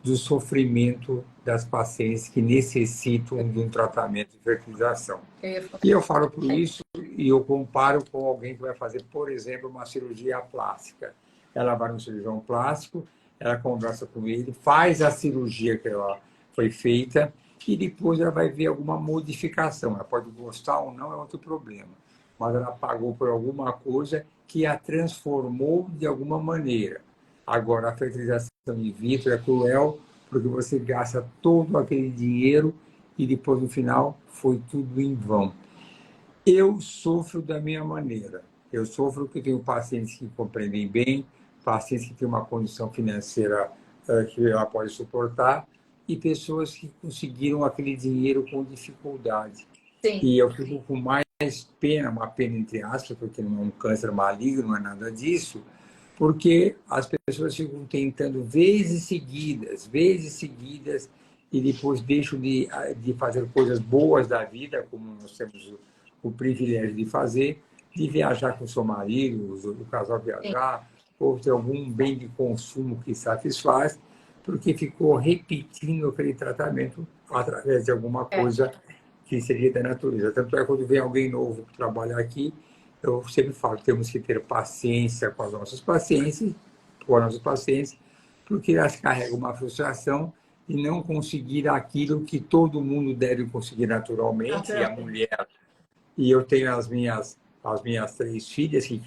do sofrimento das pacientes que necessitam de um tratamento de fertilização. eu ia falar. E eu falo por isso e eu comparo com alguém que vai fazer, por exemplo, uma cirurgia plástica. Ela vai no cirurgião plástico, ela conversa com ele, faz a cirurgia que ela foi feita e depois ela vai ver alguma modificação. Ela pode gostar ou não, é outro problema. Mas ela pagou por alguma coisa que a transformou de alguma maneira. Agora, a fertilização in vitro é cruel porque você gasta todo aquele dinheiro e depois, no final, foi tudo em vão. Eu sofro da minha maneira. Eu sofro porque tenho pacientes que compreendem bem, pacientes que têm uma condição financeira que ela pode suportar e pessoas que conseguiram aquele dinheiro com dificuldade. Sim, E eu fico com mais pena, uma pena entre aspas, porque não é um câncer maligno, não é nada disso, porque as pessoas ficam tentando vezes seguidas, e depois deixam de fazer coisas boas da vida, como nós temos o privilégio de fazer, de viajar com o seu marido, o casal sim. viajar, ou ter algum bem de consumo que satisfaz, porque ficou repetindo aquele tratamento através de alguma É, coisa que seria da natureza. Tanto é que quando vem alguém novo trabalhar aqui, eu sempre falo, temos que ter paciência com as nossas pacientes, com as nossas pacientes, porque elas carregam uma frustração e não conseguir aquilo que todo mundo deve conseguir naturalmente, e a naturalmente. mulher. E eu tenho as minhas três filhas, que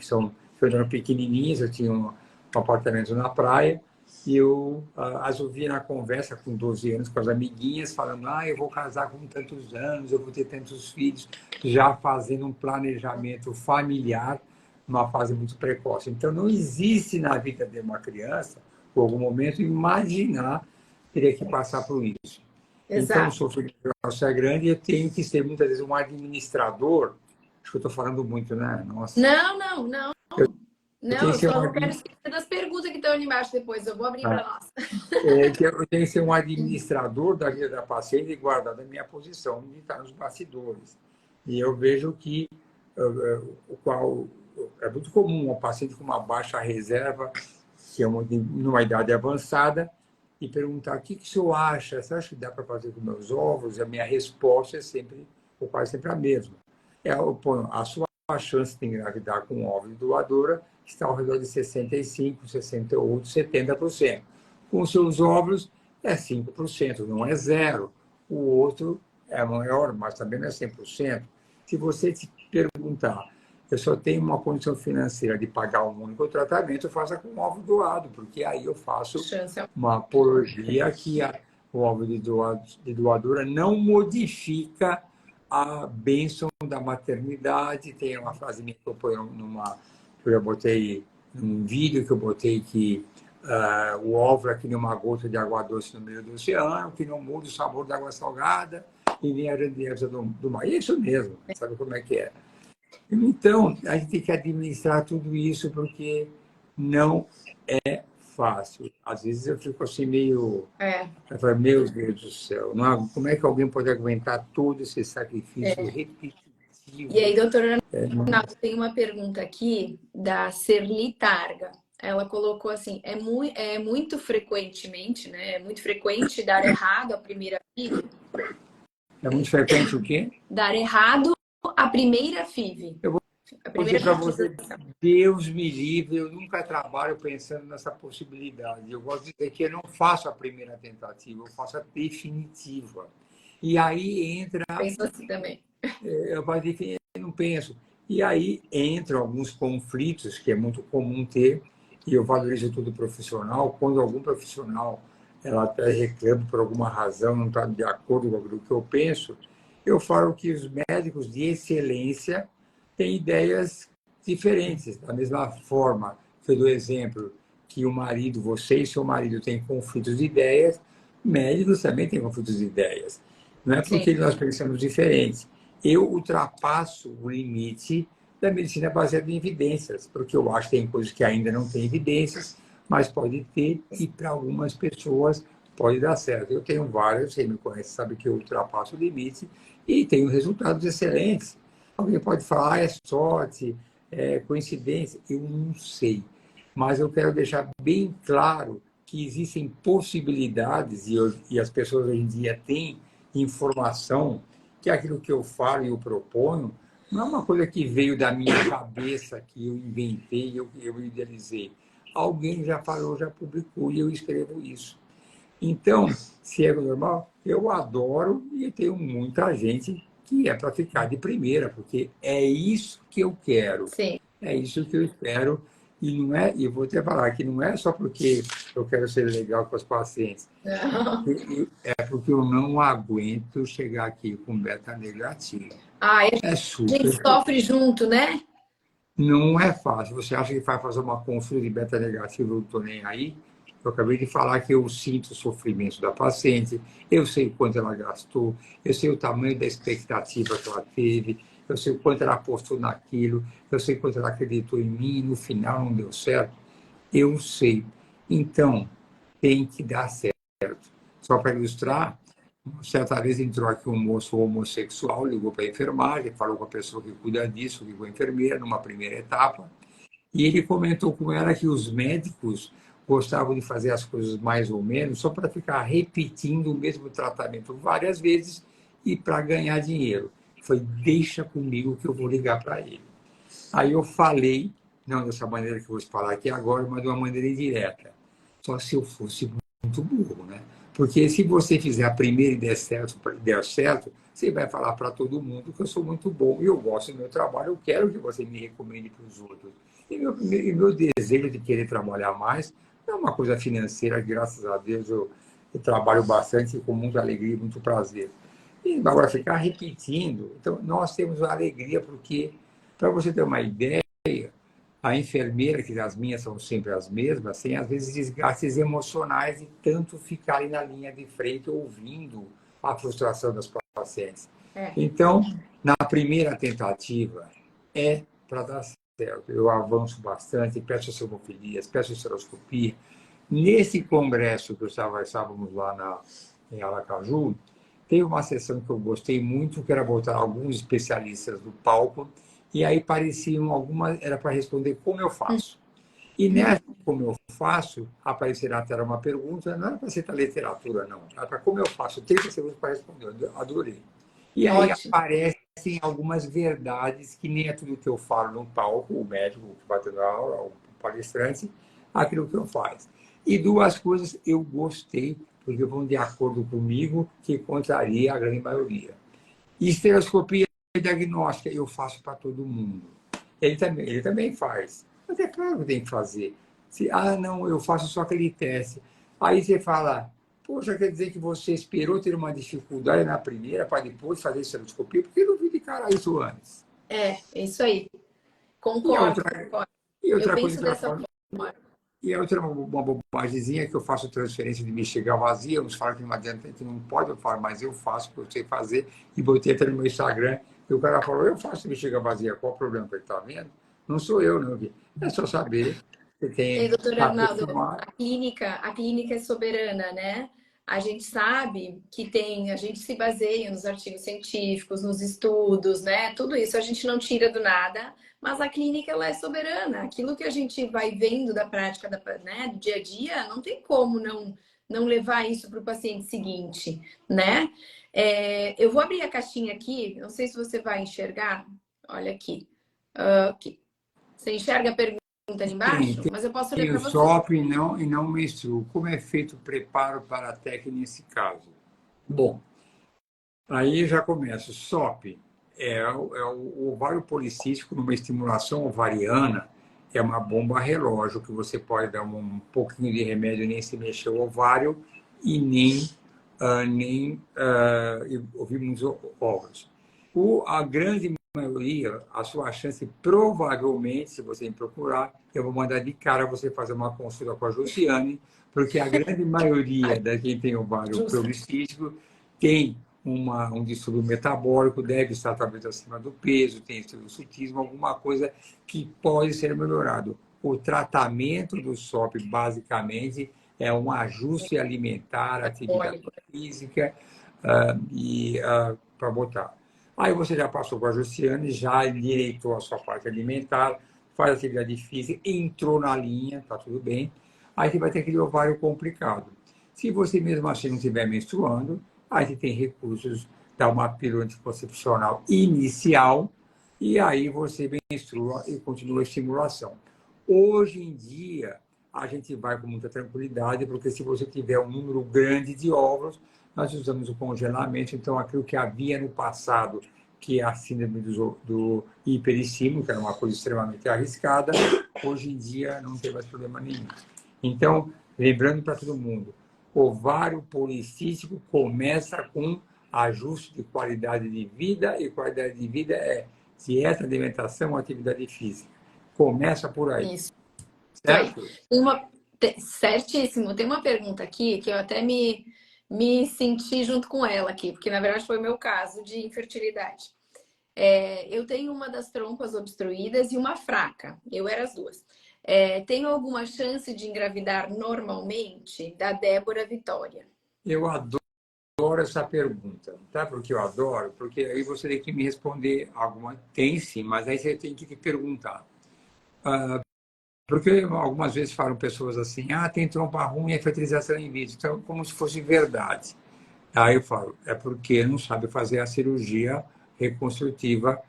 quando eram pequenininhas, eu tinha um apartamento na praia, e eu as ouvia na conversa com 12 anos com as amiguinhas, falando, eu vou casar com tantos anos, eu vou ter tantos filhos, já fazendo um planejamento familiar, numa fase muito precoce. Então, não existe na vida de uma criança, por algum momento, imaginar teria que passar por isso. Então, o Exato. sofrimento nosso é grande e eu tenho que ser, muitas vezes, um administrador. Acho que eu estou falando muito, né? Nossa. Não, não, não. Eu Não, tenho que eu ser só não quero esquecer das perguntas que estão ali embaixo depois. Eu vou abrir para nós. eu tenho que ser um administrador da vida da paciente e guardar a minha posição de estar nos bastidores. E eu vejo que o qual é muito comum uma paciente com uma baixa reserva, que é numa idade avançada, e perguntar o que o senhor acha? Você acha que dá para fazer com meus ovos? E a minha resposta é sempre, ou quase sempre a mesma. A sua chance de engravidar com um óvulo de doadora está ao redor de 65, 68, 70%. Com os seus óvulos, é 5%, não é zero. O outro é maior, mas também não é 100%. Se você te perguntar, eu só tenho uma condição financeira de pagar um único tratamento, eu faço com óvulo doado, porque aí eu faço uma apologia que o óvulo de doadora não modifica a bênção da maternidade. Tem uma frase minha que eu ponho que eu botei num vídeo que eu botei que o óvulo é que nem uma gota de água doce no meio do oceano, que não muda o sabor da água salgada e nem a grandeza do mar. E é isso mesmo, sabe como é que é? Então, a gente tem que administrar tudo isso porque não é fácil. Às vezes eu fico assim meio... Eu falo, meu Deus do céu, como é que alguém pode aguentar todo esse sacrifício repetitivo? E aí, doutora Ronaldo, tem uma pergunta aqui da Serli Targa. Ela colocou assim, é muito frequentemente, né? É muito frequente dar errado a primeira FIV? É muito frequente o quê? Dar errado a primeira FIV. Eu vou dizer para você, Deus me livre, eu nunca trabalho pensando nessa possibilidade. Eu gosto de dizer que eu não faço a primeira tentativa, eu faço a definitiva. E aí entra... Penso assim também. Eu não penso. E aí entram alguns conflitos que é muito comum ter, e eu valorizo tudo profissional. Quando algum profissional ela até reclama por alguma razão, não está de acordo com aquilo que eu penso, eu falo que os médicos de excelência têm ideias diferentes. Da mesma forma que eu dou exemplo que o marido, você e seu marido têm conflitos de ideias, médicos também têm conflitos de ideias. Não é porque nós pensamos diferentes. Eu ultrapasso o limite da medicina baseada em evidências, porque eu acho que tem coisas que ainda não têm evidências, mas pode ter, e para algumas pessoas pode dar certo. Eu tenho várias, você me conhece, sabe que eu ultrapasso o limite e tenho resultados excelentes. Alguém pode falar, é sorte, é coincidência, eu não sei. Mas eu quero deixar bem claro que existem possibilidades, e as pessoas hoje em dia têm informação, que aquilo que eu falo e eu proponho não é uma coisa que veio da minha cabeça, que eu inventei, eu idealizei. Alguém já falou, já publicou, e eu escrevo isso. Então, se é normal, eu adoro e tenho muita gente que é para ficar de primeira, porque é isso que eu quero. Sim. É isso que eu espero. E não é, e eu vou te falar que não é só porque eu quero ser legal com os pacientes. Não. É porque eu não aguento chegar aqui com beta negativo. É super. A gente sofre junto, né? Não é fácil. Você acha que vai fazer uma consulta de beta negativo, eu não estou nem aí? Eu acabei de falar que eu sinto o sofrimento da paciente, eu sei o quanto ela gastou, eu sei o tamanho da expectativa que ela teve, eu sei o quanto ela apostou naquilo, eu sei o quanto ela acreditou em mim, e no final não deu certo. Eu sei. Então, tem que dar certo. Só para ilustrar, certa vez entrou aqui um moço homossexual, ligou para a enfermagem, falou com a pessoa que cuida disso, ligou a enfermeira numa primeira etapa, e ele comentou com ela que os médicos gostavam de fazer as coisas mais ou menos só para ficar repetindo o mesmo tratamento várias vezes e para ganhar dinheiro. Foi, deixa comigo que eu vou ligar para ele. Aí eu falei, não dessa maneira que eu vou falar aqui agora, mas de uma maneira indireta. Só se eu fosse muito burro, né? Porque se você fizer a primeira e der certo, você vai falar para todo mundo que eu sou muito bom e eu gosto do meu trabalho, eu quero que você me recomende para os outros. E meu desejo de querer trabalhar mais não é uma coisa financeira, graças a Deus eu trabalho bastante com muita alegria e muito prazer. E agora ficar repetindo, então nós temos a alegria porque, para você ter uma ideia, a enfermeira, que as minhas são sempre as mesmas, tem às vezes desgastes emocionais de tanto ficarem na linha de frente ouvindo a frustração das pacientes. Então, na primeira tentativa, é para dar certo. Eu avanço bastante, peço hemofilias, peço esteroscopia. Nesse congresso que estávamos lá em Aracaju, teve uma sessão que eu gostei muito, que era botar alguns especialistas do palco, e aí pareciam algumas, era para responder como eu faço. E nessa como eu faço, aparecerá até uma pergunta, não era para citar literatura, não, era para como eu faço, 30 segundos para responder, eu adorei. E aí aparecem algumas verdades que nem é tudo que eu falo no palco, o médico que vai tendo a aula, o palestrante, aquilo que eu faço. E duas coisas eu gostei, porque vão de acordo comigo, que contraria a grande maioria. Estereoscopia diagnóstica eu faço para todo mundo. Ele também faz. Mas é claro que tem que fazer. Não, eu faço só aquele teste. Aí você fala, poxa, quer dizer que você esperou ter uma dificuldade na primeira para depois fazer seroscopia? Por que não vi de cara isso antes? É isso aí. E a Concordo, outra, concordo. e Eu outra coisa penso que ela dessa fala, forma. e a outra uma bobagemzinha que eu faço transferência de bexiga vazia, uns falam que não adianta, que não pode, eu falo, mas eu faço, porque eu sei fazer, e botei até no meu Instagram, e o cara falou, eu faço bexiga vazia, qual o problema? Ele tá vendo? Não sou eu, não. É só saber, você E, tem que doutor Arnaldo, acostumar. a clínica é soberana, né? A gente sabe que tem, a gente se baseia nos artigos científicos, nos estudos, né? Tudo isso a gente não tira do nada, mas a clínica ela é soberana. Aquilo que a gente vai vendo da prática né, do dia a dia, não tem como não levar isso para o paciente seguinte, né? Eu vou abrir a caixinha aqui, não sei se você vai enxergar. Olha aqui. Aqui. Você enxerga a pergunta ali Tem, embaixo? Mas eu posso ler tem o para você. SOP e não menstruo. Como é feito o preparo para a técnica nesse caso? Bom, aí já começa. O SOP é o ovário policístico numa estimulação ovariana, é uma bomba relógio que você pode dar um pouquinho de remédio, nem se mexer o ovário e nem ouvir muitos ovos. A grande maioria, a sua chance, provavelmente, se você me procurar, eu vou mandar de cara você fazer uma consulta com a Josiane, porque a grande maioria da quem tem ovário Justo. policístico tem um distúrbio metabólico, deve estar talvez acima do peso, tem hirsutismo, alguma coisa que pode ser melhorado. O tratamento do SOP, basicamente, é um ajuste alimentar, atividade física, para botar. Aí você já passou com a Jussiane, já endireitou a sua parte alimentar, faz atividade física, entrou na linha, tá tudo bem. Aí você vai ter aquele ovário complicado. Se você mesmo assim não estiver menstruando, aí você tem recursos, dá uma pílula anticoncepcional inicial, e aí você menstrua e continua a estimulação. Hoje em dia, a gente vai com muita tranquilidade, porque se você tiver um número grande de óvulos, nós usamos o congelamento, então aquilo que havia no passado, que é a síndrome do hiperestímulo, que era uma coisa extremamente arriscada, hoje em dia não tem mais problema nenhum. Então, lembrando para todo mundo, ovário policístico começa com ajuste de qualidade de vida, e qualidade de vida é dieta, alimentação, atividade física. Começa por aí. Isso aí. Certo? Certíssimo. Tem uma pergunta aqui que eu até me senti junto com ela aqui, porque na verdade foi o meu caso de infertilidade. Eu tenho uma das trompas obstruídas e uma fraca. Eu era as duas. Tenho alguma chance de engravidar normalmente? Da Débora Vitória. Eu adoro essa pergunta, tá? Porque eu adoro, porque aí você tem que me responder alguma. Tem sim, mas aí você tem que perguntar. Porque algumas vezes falam pessoas assim, tem trompa ruim, é fertilização in vitro, então, como se fosse verdade. Aí eu falo, é porque não sabe fazer a cirurgia reconstrutiva,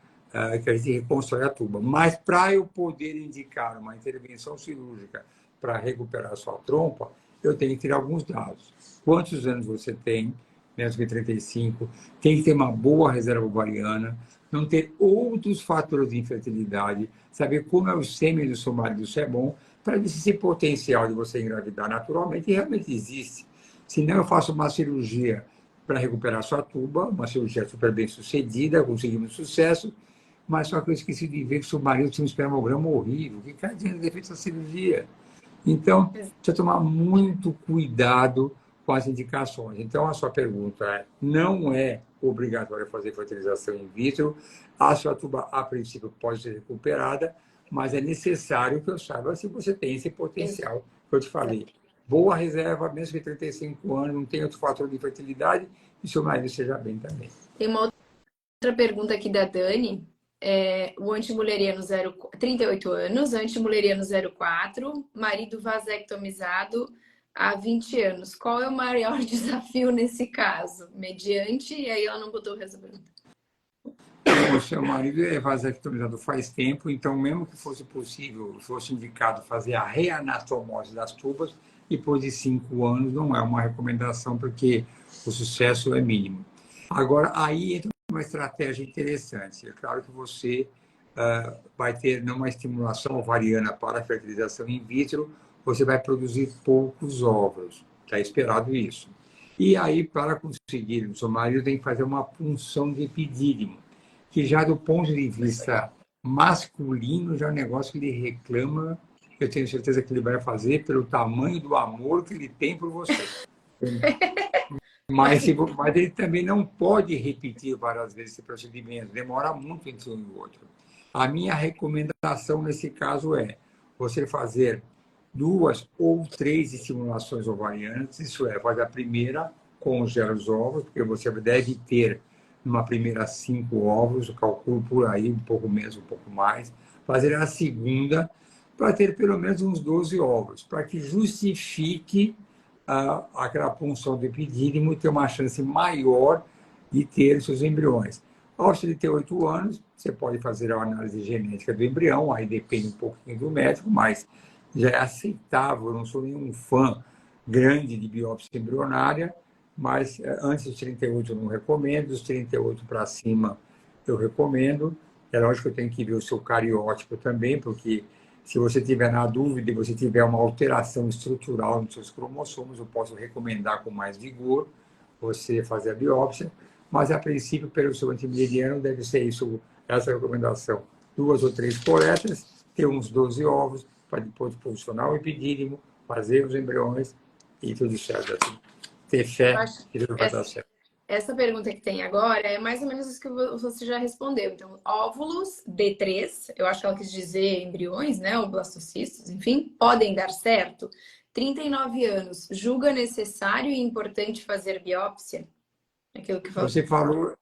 que a gente reconstrói a tuba. Mas para eu poder indicar uma intervenção cirúrgica para recuperar a sua trompa, eu tenho que ter alguns dados. Quantos anos você tem, menos que 35, tem que ter uma boa reserva ovariana, não ter outros fatores de infertilidade, saber como é o sêmen do seu marido, se é bom, para ver se esse potencial de você engravidar naturalmente realmente existe. Se não, eu faço uma cirurgia para recuperar sua tuba, uma cirurgia super bem sucedida, conseguimos sucesso, mas só que eu esqueci de ver que seu marido tinha um espermograma horrível. Que adianta ter feito essa cirurgia? Então, precisa tomar muito cuidado com as indicações. Então, a sua pergunta não é obrigatório fazer fertilização in vitro. A sua tuba, a princípio, pode ser recuperada, mas é necessário que eu saiba se você tem esse potencial que eu te falei. Boa reserva, mesmo que 35 anos, não tem outro fator de fertilidade, e seu marido seja bem também. Tem uma outra pergunta aqui da Dani. O antimuleriano 38 anos, antimuleriano 04, marido vasectomizado há 20 anos. Qual é o maior desafio nesse caso? Mediante, e aí ela não botou o resultado. O seu marido é vasectomizado faz tempo, então, mesmo que fosse possível, fosse indicado fazer a reanatomose das tubas, depois de 5 anos, não é uma recomendação, porque o sucesso é mínimo. Agora, aí entra uma estratégia interessante. É claro que você vai ter numa estimulação ovariana para a fertilização in vitro, você vai produzir poucos óvulos. Está esperado isso. E aí, para conseguir, o seu marido tem que fazer uma punção de epidídimo, que já do ponto de vista masculino, já é um negócio que ele reclama. Eu tenho certeza que ele vai fazer pelo tamanho do amor que ele tem por você. Mas ele também não pode repetir várias vezes esse procedimento, demora muito entre um e outro. A minha recomendação nesse caso é você fazer 2 ou 3 estimulações ovarianas, isso é, faz a primeira, congela os ovos, porque você deve ter, numa primeira 5 óvulos, eu calculo por aí, um pouco menos, um pouco mais, fazer a segunda, para ter pelo menos uns 12 óvulos, para que justifique aquela punção do epidídimo e ter uma chance maior de ter seus embriões. Aos 38 anos, você pode fazer a análise genética do embrião, aí depende um pouquinho do médico, mas já é aceitável, eu não sou nenhum fã grande de biópsia embrionária, mas antes dos 38 eu não recomendo, dos 38 para cima eu recomendo. É lógico que eu tenho que ver o seu cariótipo também, porque se você tiver na dúvida e você tiver uma alteração estrutural nos seus cromossomos, eu posso recomendar com mais vigor você fazer a biópsia, mas a princípio, pelo seu antimeridiano, deve ser isso, essa recomendação. 2 ou 3 coletas, ter uns 12 ovos, para depois posicionar o epidídimo, fazer os embriões e tudo certo. Assim. Ter fé que tudo vai dar certo. Essa pergunta que tem agora é mais ou menos isso que você já respondeu. Então, óvulos D3, eu acho que ela quis dizer embriões, né? Ou blastocistos, enfim, podem dar certo. 39 anos, julga necessário e importante fazer biópsia? Aquilo que Você falou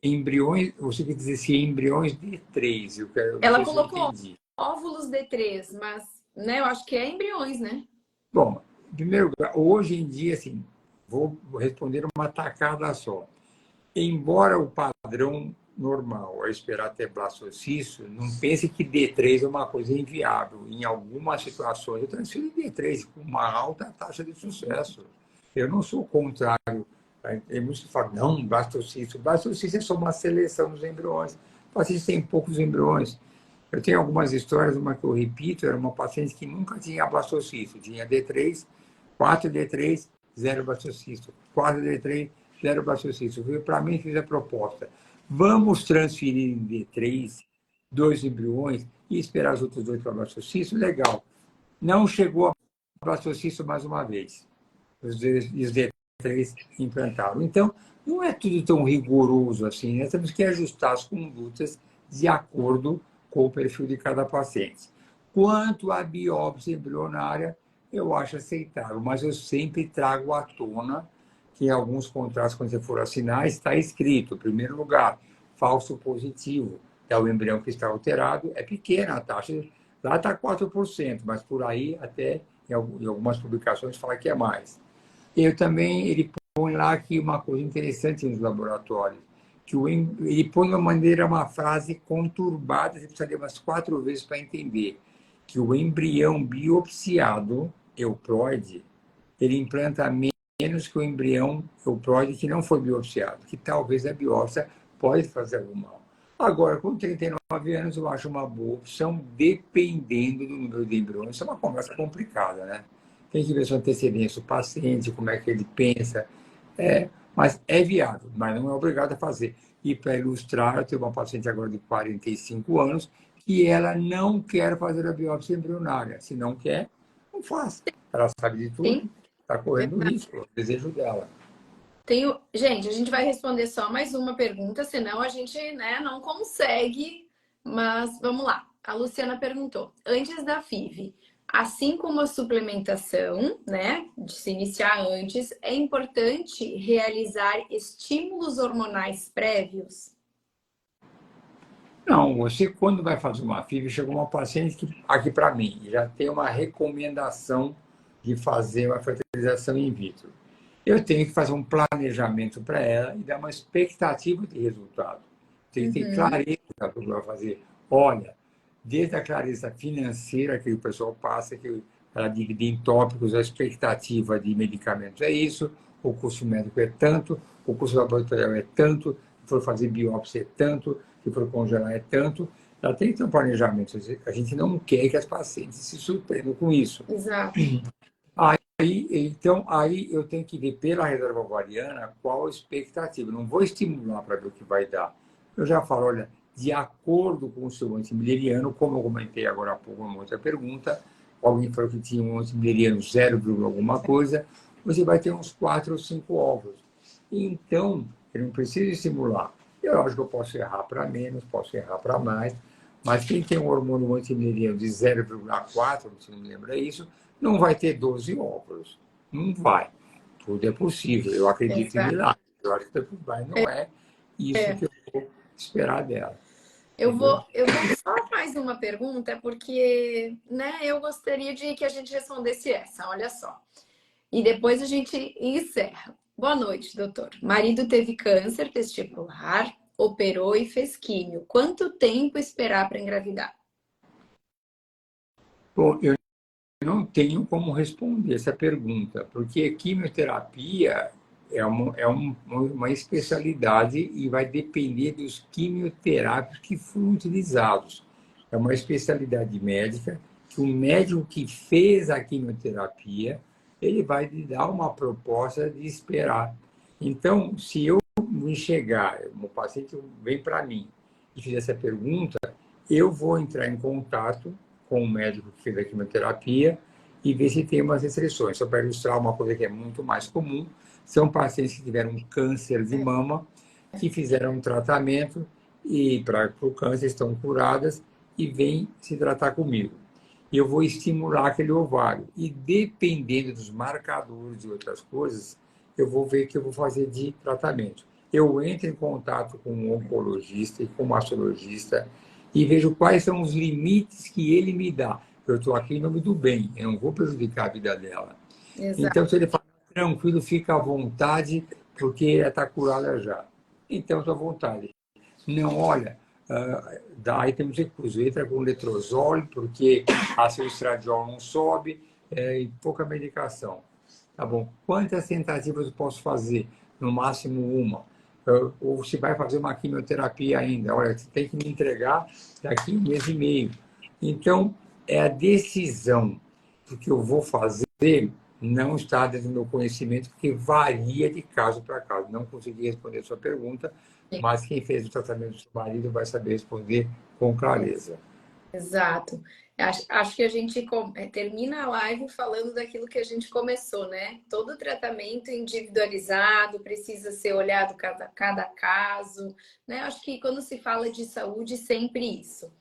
embriões, você quer dizer se embriões D3, eu quero, ela colocou óvulos D3, mas né, eu acho que é embriões, né? Bom, em primeiro lugar, hoje em dia, assim, vou responder uma tacada só. Embora o padrão normal é esperar ter blastocisto, não pense que D3 é uma coisa inviável. Em algumas situações, eu transfiro D3 com uma alta taxa de sucesso. Eu não sou contrário. Tem muitos que falam, não, blastocisto. Blastocisto é só uma seleção dos embriões. O paciente tem poucos embriões. Eu tenho algumas histórias, uma que eu repito, era uma paciente que nunca tinha blastocisto. Tinha D3, 4D3, 0 blastocisto. 4D3, 0 blastocisto. Veio para mim e fiz a proposta. Vamos transferir em D3 2 embriões e esperar os outros 2 para blastocisto? Legal. Não chegou a blastocisto mais uma vez. Os D3 implantaram. Então, não é tudo tão rigoroso assim. Nós temos que ajustar as condutas de acordo com o perfil de cada paciente. Quanto à biópsia embrionária, eu acho aceitável, mas eu sempre trago à tona que em alguns contratos, quando você for assinar, está escrito, em primeiro lugar, falso positivo, é o embrião que está alterado, é pequena a taxa, lá está 4%, mas por aí até em algumas publicações fala que é mais. Ele põe lá aqui uma coisa interessante nos laboratórios, que ele põe de uma maneira, uma frase conturbada, você precisa ler umas 4 vezes para entender, que o embrião biopsiado, euploide, ele implanta menos que o embrião euploide que não foi biopsiado, que talvez a biópsia pode fazer algum mal. Agora, com 39 anos, eu acho uma boa opção, dependendo do número de embriões. Isso é uma conversa complicada, né? Tem que ver sua antecedência, o paciente, como é que ele pensa. Mas é viável, mas não é obrigado a fazer. E para ilustrar, eu tenho uma paciente agora de 45 anos que ela não quer fazer a biópsia embrionária. Se não quer, não faça. Ela sabe de tudo, está correndo risco, é o desejo dela. Gente, a gente vai responder só mais uma pergunta, senão a gente não consegue. Mas vamos lá. A Luciana perguntou: antes da FIV, assim como a suplementação, de se iniciar antes, é importante realizar estímulos hormonais prévios? Não, você quando vai fazer uma FIV, chegou uma paciente aqui para mim, já tem uma recomendação de fazer uma fertilização in vitro. Eu tenho que fazer um planejamento para ela e dar uma expectativa de resultado. Tem que ter clareza do que vai fazer. Olha, desde a clareza financeira que o pessoal passa, que ela divide em tópicos, a expectativa de medicamentos é isso, o custo médico é tanto, o custo laboratorial é tanto, se for fazer biópsia é tanto, se for congelar é tanto, ela tem que ter um planejamento. A gente não quer que as pacientes se surpreendam com isso. Exato. Aí eu tenho que ver pela reserva ovariana qual a expectativa. Eu não vou estimular para ver o que vai dar. Eu já falo, olha, de acordo com o seu antimileriano, como eu comentei agora há pouco uma outra pergunta, alguém falou que tinha um antimileriano 0, alguma coisa, você vai ter uns 4 ou 5 óvulos. Então, eu não preciso estimular. Eu acho que eu posso errar para menos, posso errar para mais, mas quem tem um hormônio antimileriano de 0,4, se não me lembra isso, não vai ter 12 óvulos. Não vai. Tudo é possível. Eu acredito em Exato. milagres. Eu acho que tudo vai. Não é isso É. que eu vou esperar dela. Eu Entendeu? vou, eu vou só mais uma pergunta, porque, né, eu gostaria de que a gente respondesse essa, olha só. E depois a gente encerra. Boa noite, doutor. Marido teve câncer testicular, operou e fez químio. Quanto tempo esperar para engravidar? Bom, eu não tenho como responder essa pergunta, porque quimioterapia uma especialidade e vai depender dos quimioterápicos que foram utilizados. É uma especialidade médica que o médico que fez a quimioterapia, ele vai lhe dar uma proposta de esperar. Então, se eu me chegar, um paciente vem para mim e fizer essa pergunta, eu vou entrar em contato com o médico que fez a quimioterapia e ver se tem umas restrições. Só para ilustrar uma coisa que é muito mais comum, são pacientes que tiveram câncer de mama, que fizeram um tratamento e para o câncer estão curadas e vêm se tratar comigo. E eu vou estimular aquele ovário. E dependendo dos marcadores e outras coisas, eu vou ver o que eu vou fazer de tratamento. Eu entro em contato com um oncologista e com um mastologista e vejo quais são os limites que ele me dá. Eu estou aqui em nome do bem, eu não vou prejudicar a vida dela. Exato. Então, se ele fala, tranquilo, fica à vontade, porque ela está curada já. Então, estou à vontade. Não, olha, daí temos recurso. Entra com letrozole, porque a seu estradiol não sobe, e pouca medicação. Tá bom. Quantas tentativas eu posso fazer? No máximo uma. Ou se vai fazer uma quimioterapia ainda. Olha, você tem que me entregar daqui 1 mês e meio. Então, é a decisão do que eu vou fazer não está dentro do meu conhecimento, porque varia de caso para caso. Não consegui responder a sua pergunta, mas quem fez o tratamento do seu marido vai saber responder com clareza. Exato. Acho que a gente termina a live falando daquilo que a gente começou, né? Todo tratamento individualizado precisa ser olhado cada caso, né? Acho que quando se fala de saúde, sempre isso.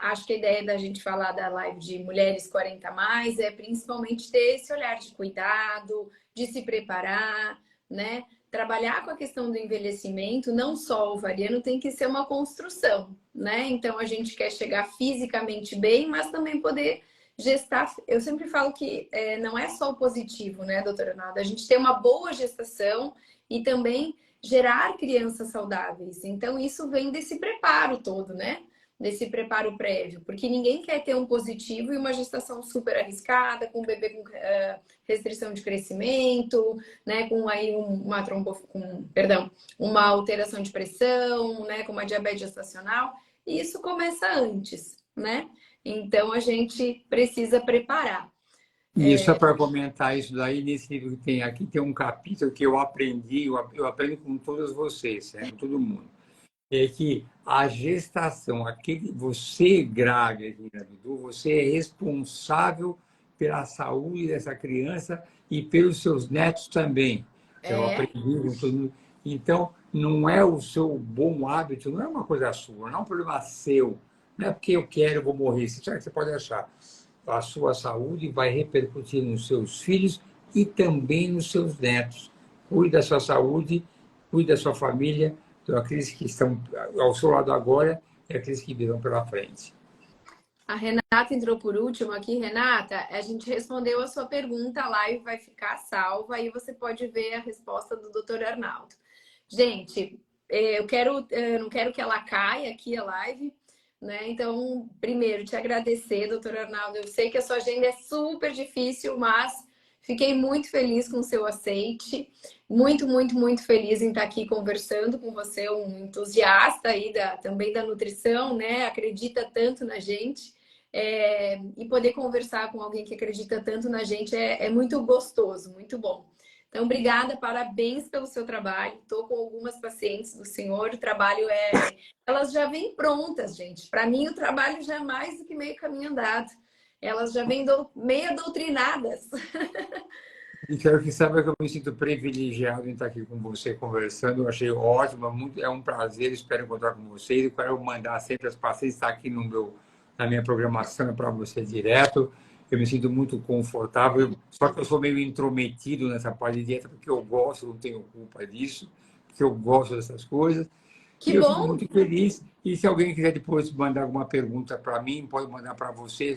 Acho que a ideia da gente falar da live de mulheres 40 a mais é principalmente ter esse olhar de cuidado, de se preparar, né? Trabalhar com a questão do envelhecimento, não só ovariano, tem que ser uma construção, né? Então a gente quer chegar fisicamente bem, mas também poder gestar. Eu sempre falo que não é só o positivo, né, doutora Nalda? A gente tem uma boa gestação e também gerar crianças saudáveis. Então isso vem desse preparo todo, né? Desse preparo prévio, porque ninguém quer ter um positivo e uma gestação super arriscada, com um bebê com restrição de crescimento, né, com aí uma alteração de pressão, né, com uma diabetes gestacional. E isso começa antes, né? Então a gente precisa preparar. E só para comentar isso daí, nesse livro que tem aqui, tem um capítulo que eu aprendi, eu aprendo com todos vocês, com todo mundo. É que a gestação, aquele você grávida que engravidou, você é responsável pela saúde dessa criança e pelos seus netos também. Eu aprendi com todo mundo. Então, não é o seu bom hábito, não é uma coisa sua, não é um problema seu. Não é porque eu quero, eu vou morrer. Isso é que você pode achar. A sua saúde vai repercutir nos seus filhos e também nos seus netos. Cuide da sua saúde, cuide da sua família. Então, aqueles que estão ao seu lado agora e aqueles que virão pela frente. A Renata entrou por último aqui. Renata, a gente respondeu a sua pergunta, a live vai ficar salva e você pode ver a resposta do Dr. Arnaldo. Gente, eu não quero que ela caia aqui a live, né? Então, primeiro, te agradecer, doutor Arnaldo. Eu sei que a sua agenda é super difícil, mas Fiquei muito feliz com o seu aceite. Muito, muito, muito feliz em estar aqui conversando com você, um entusiasta aí também da nutrição, né? Acredita tanto na gente. E poder conversar com alguém que acredita tanto na gente é muito gostoso, muito bom. Então, obrigada, parabéns pelo seu trabalho. Estou com algumas pacientes do senhor, o trabalho elas já vêm prontas, gente. Para mim, o trabalho já é mais do que meio caminho andado. Elas já vêm meio doutrinadas. E quero que saiba que eu me sinto privilegiado em estar aqui com você conversando. Eu achei ótimo, é um prazer. Espero encontrar com vocês. Eu quero mandar sempre as pacientes estar aqui na minha programação para você direto. Eu me sinto muito confortável. Só que eu sou meio intrometido nessa parte de dieta porque eu gosto, não tenho culpa disso, porque eu gosto dessas coisas. E Que eu fico bom! muito feliz. E se alguém quiser depois mandar alguma pergunta para mim, pode mandar para você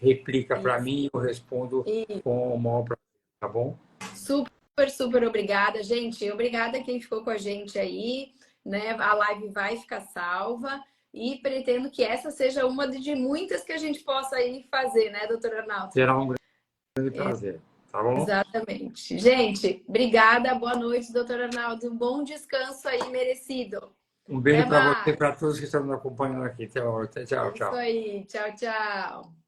replica para Isso. mim e eu respondo E com o maior prazer, tá bom? super, super obrigada, gente. Obrigada a quem ficou com a gente aí, né? A live vai ficar salva e pretendo que essa seja uma de muitas que a gente possa aí fazer, né, doutor Arnaldo? Será um grande prazer, tá bom? Exatamente. Gente, obrigada. Boa noite, doutor Arnaldo. Um bom descanso aí, merecido. Um Até beijo para você e mais. para todos que estão nos acompanhando aqui. Tchau, tchau, É isso tchau. aí. Tchau, tchau.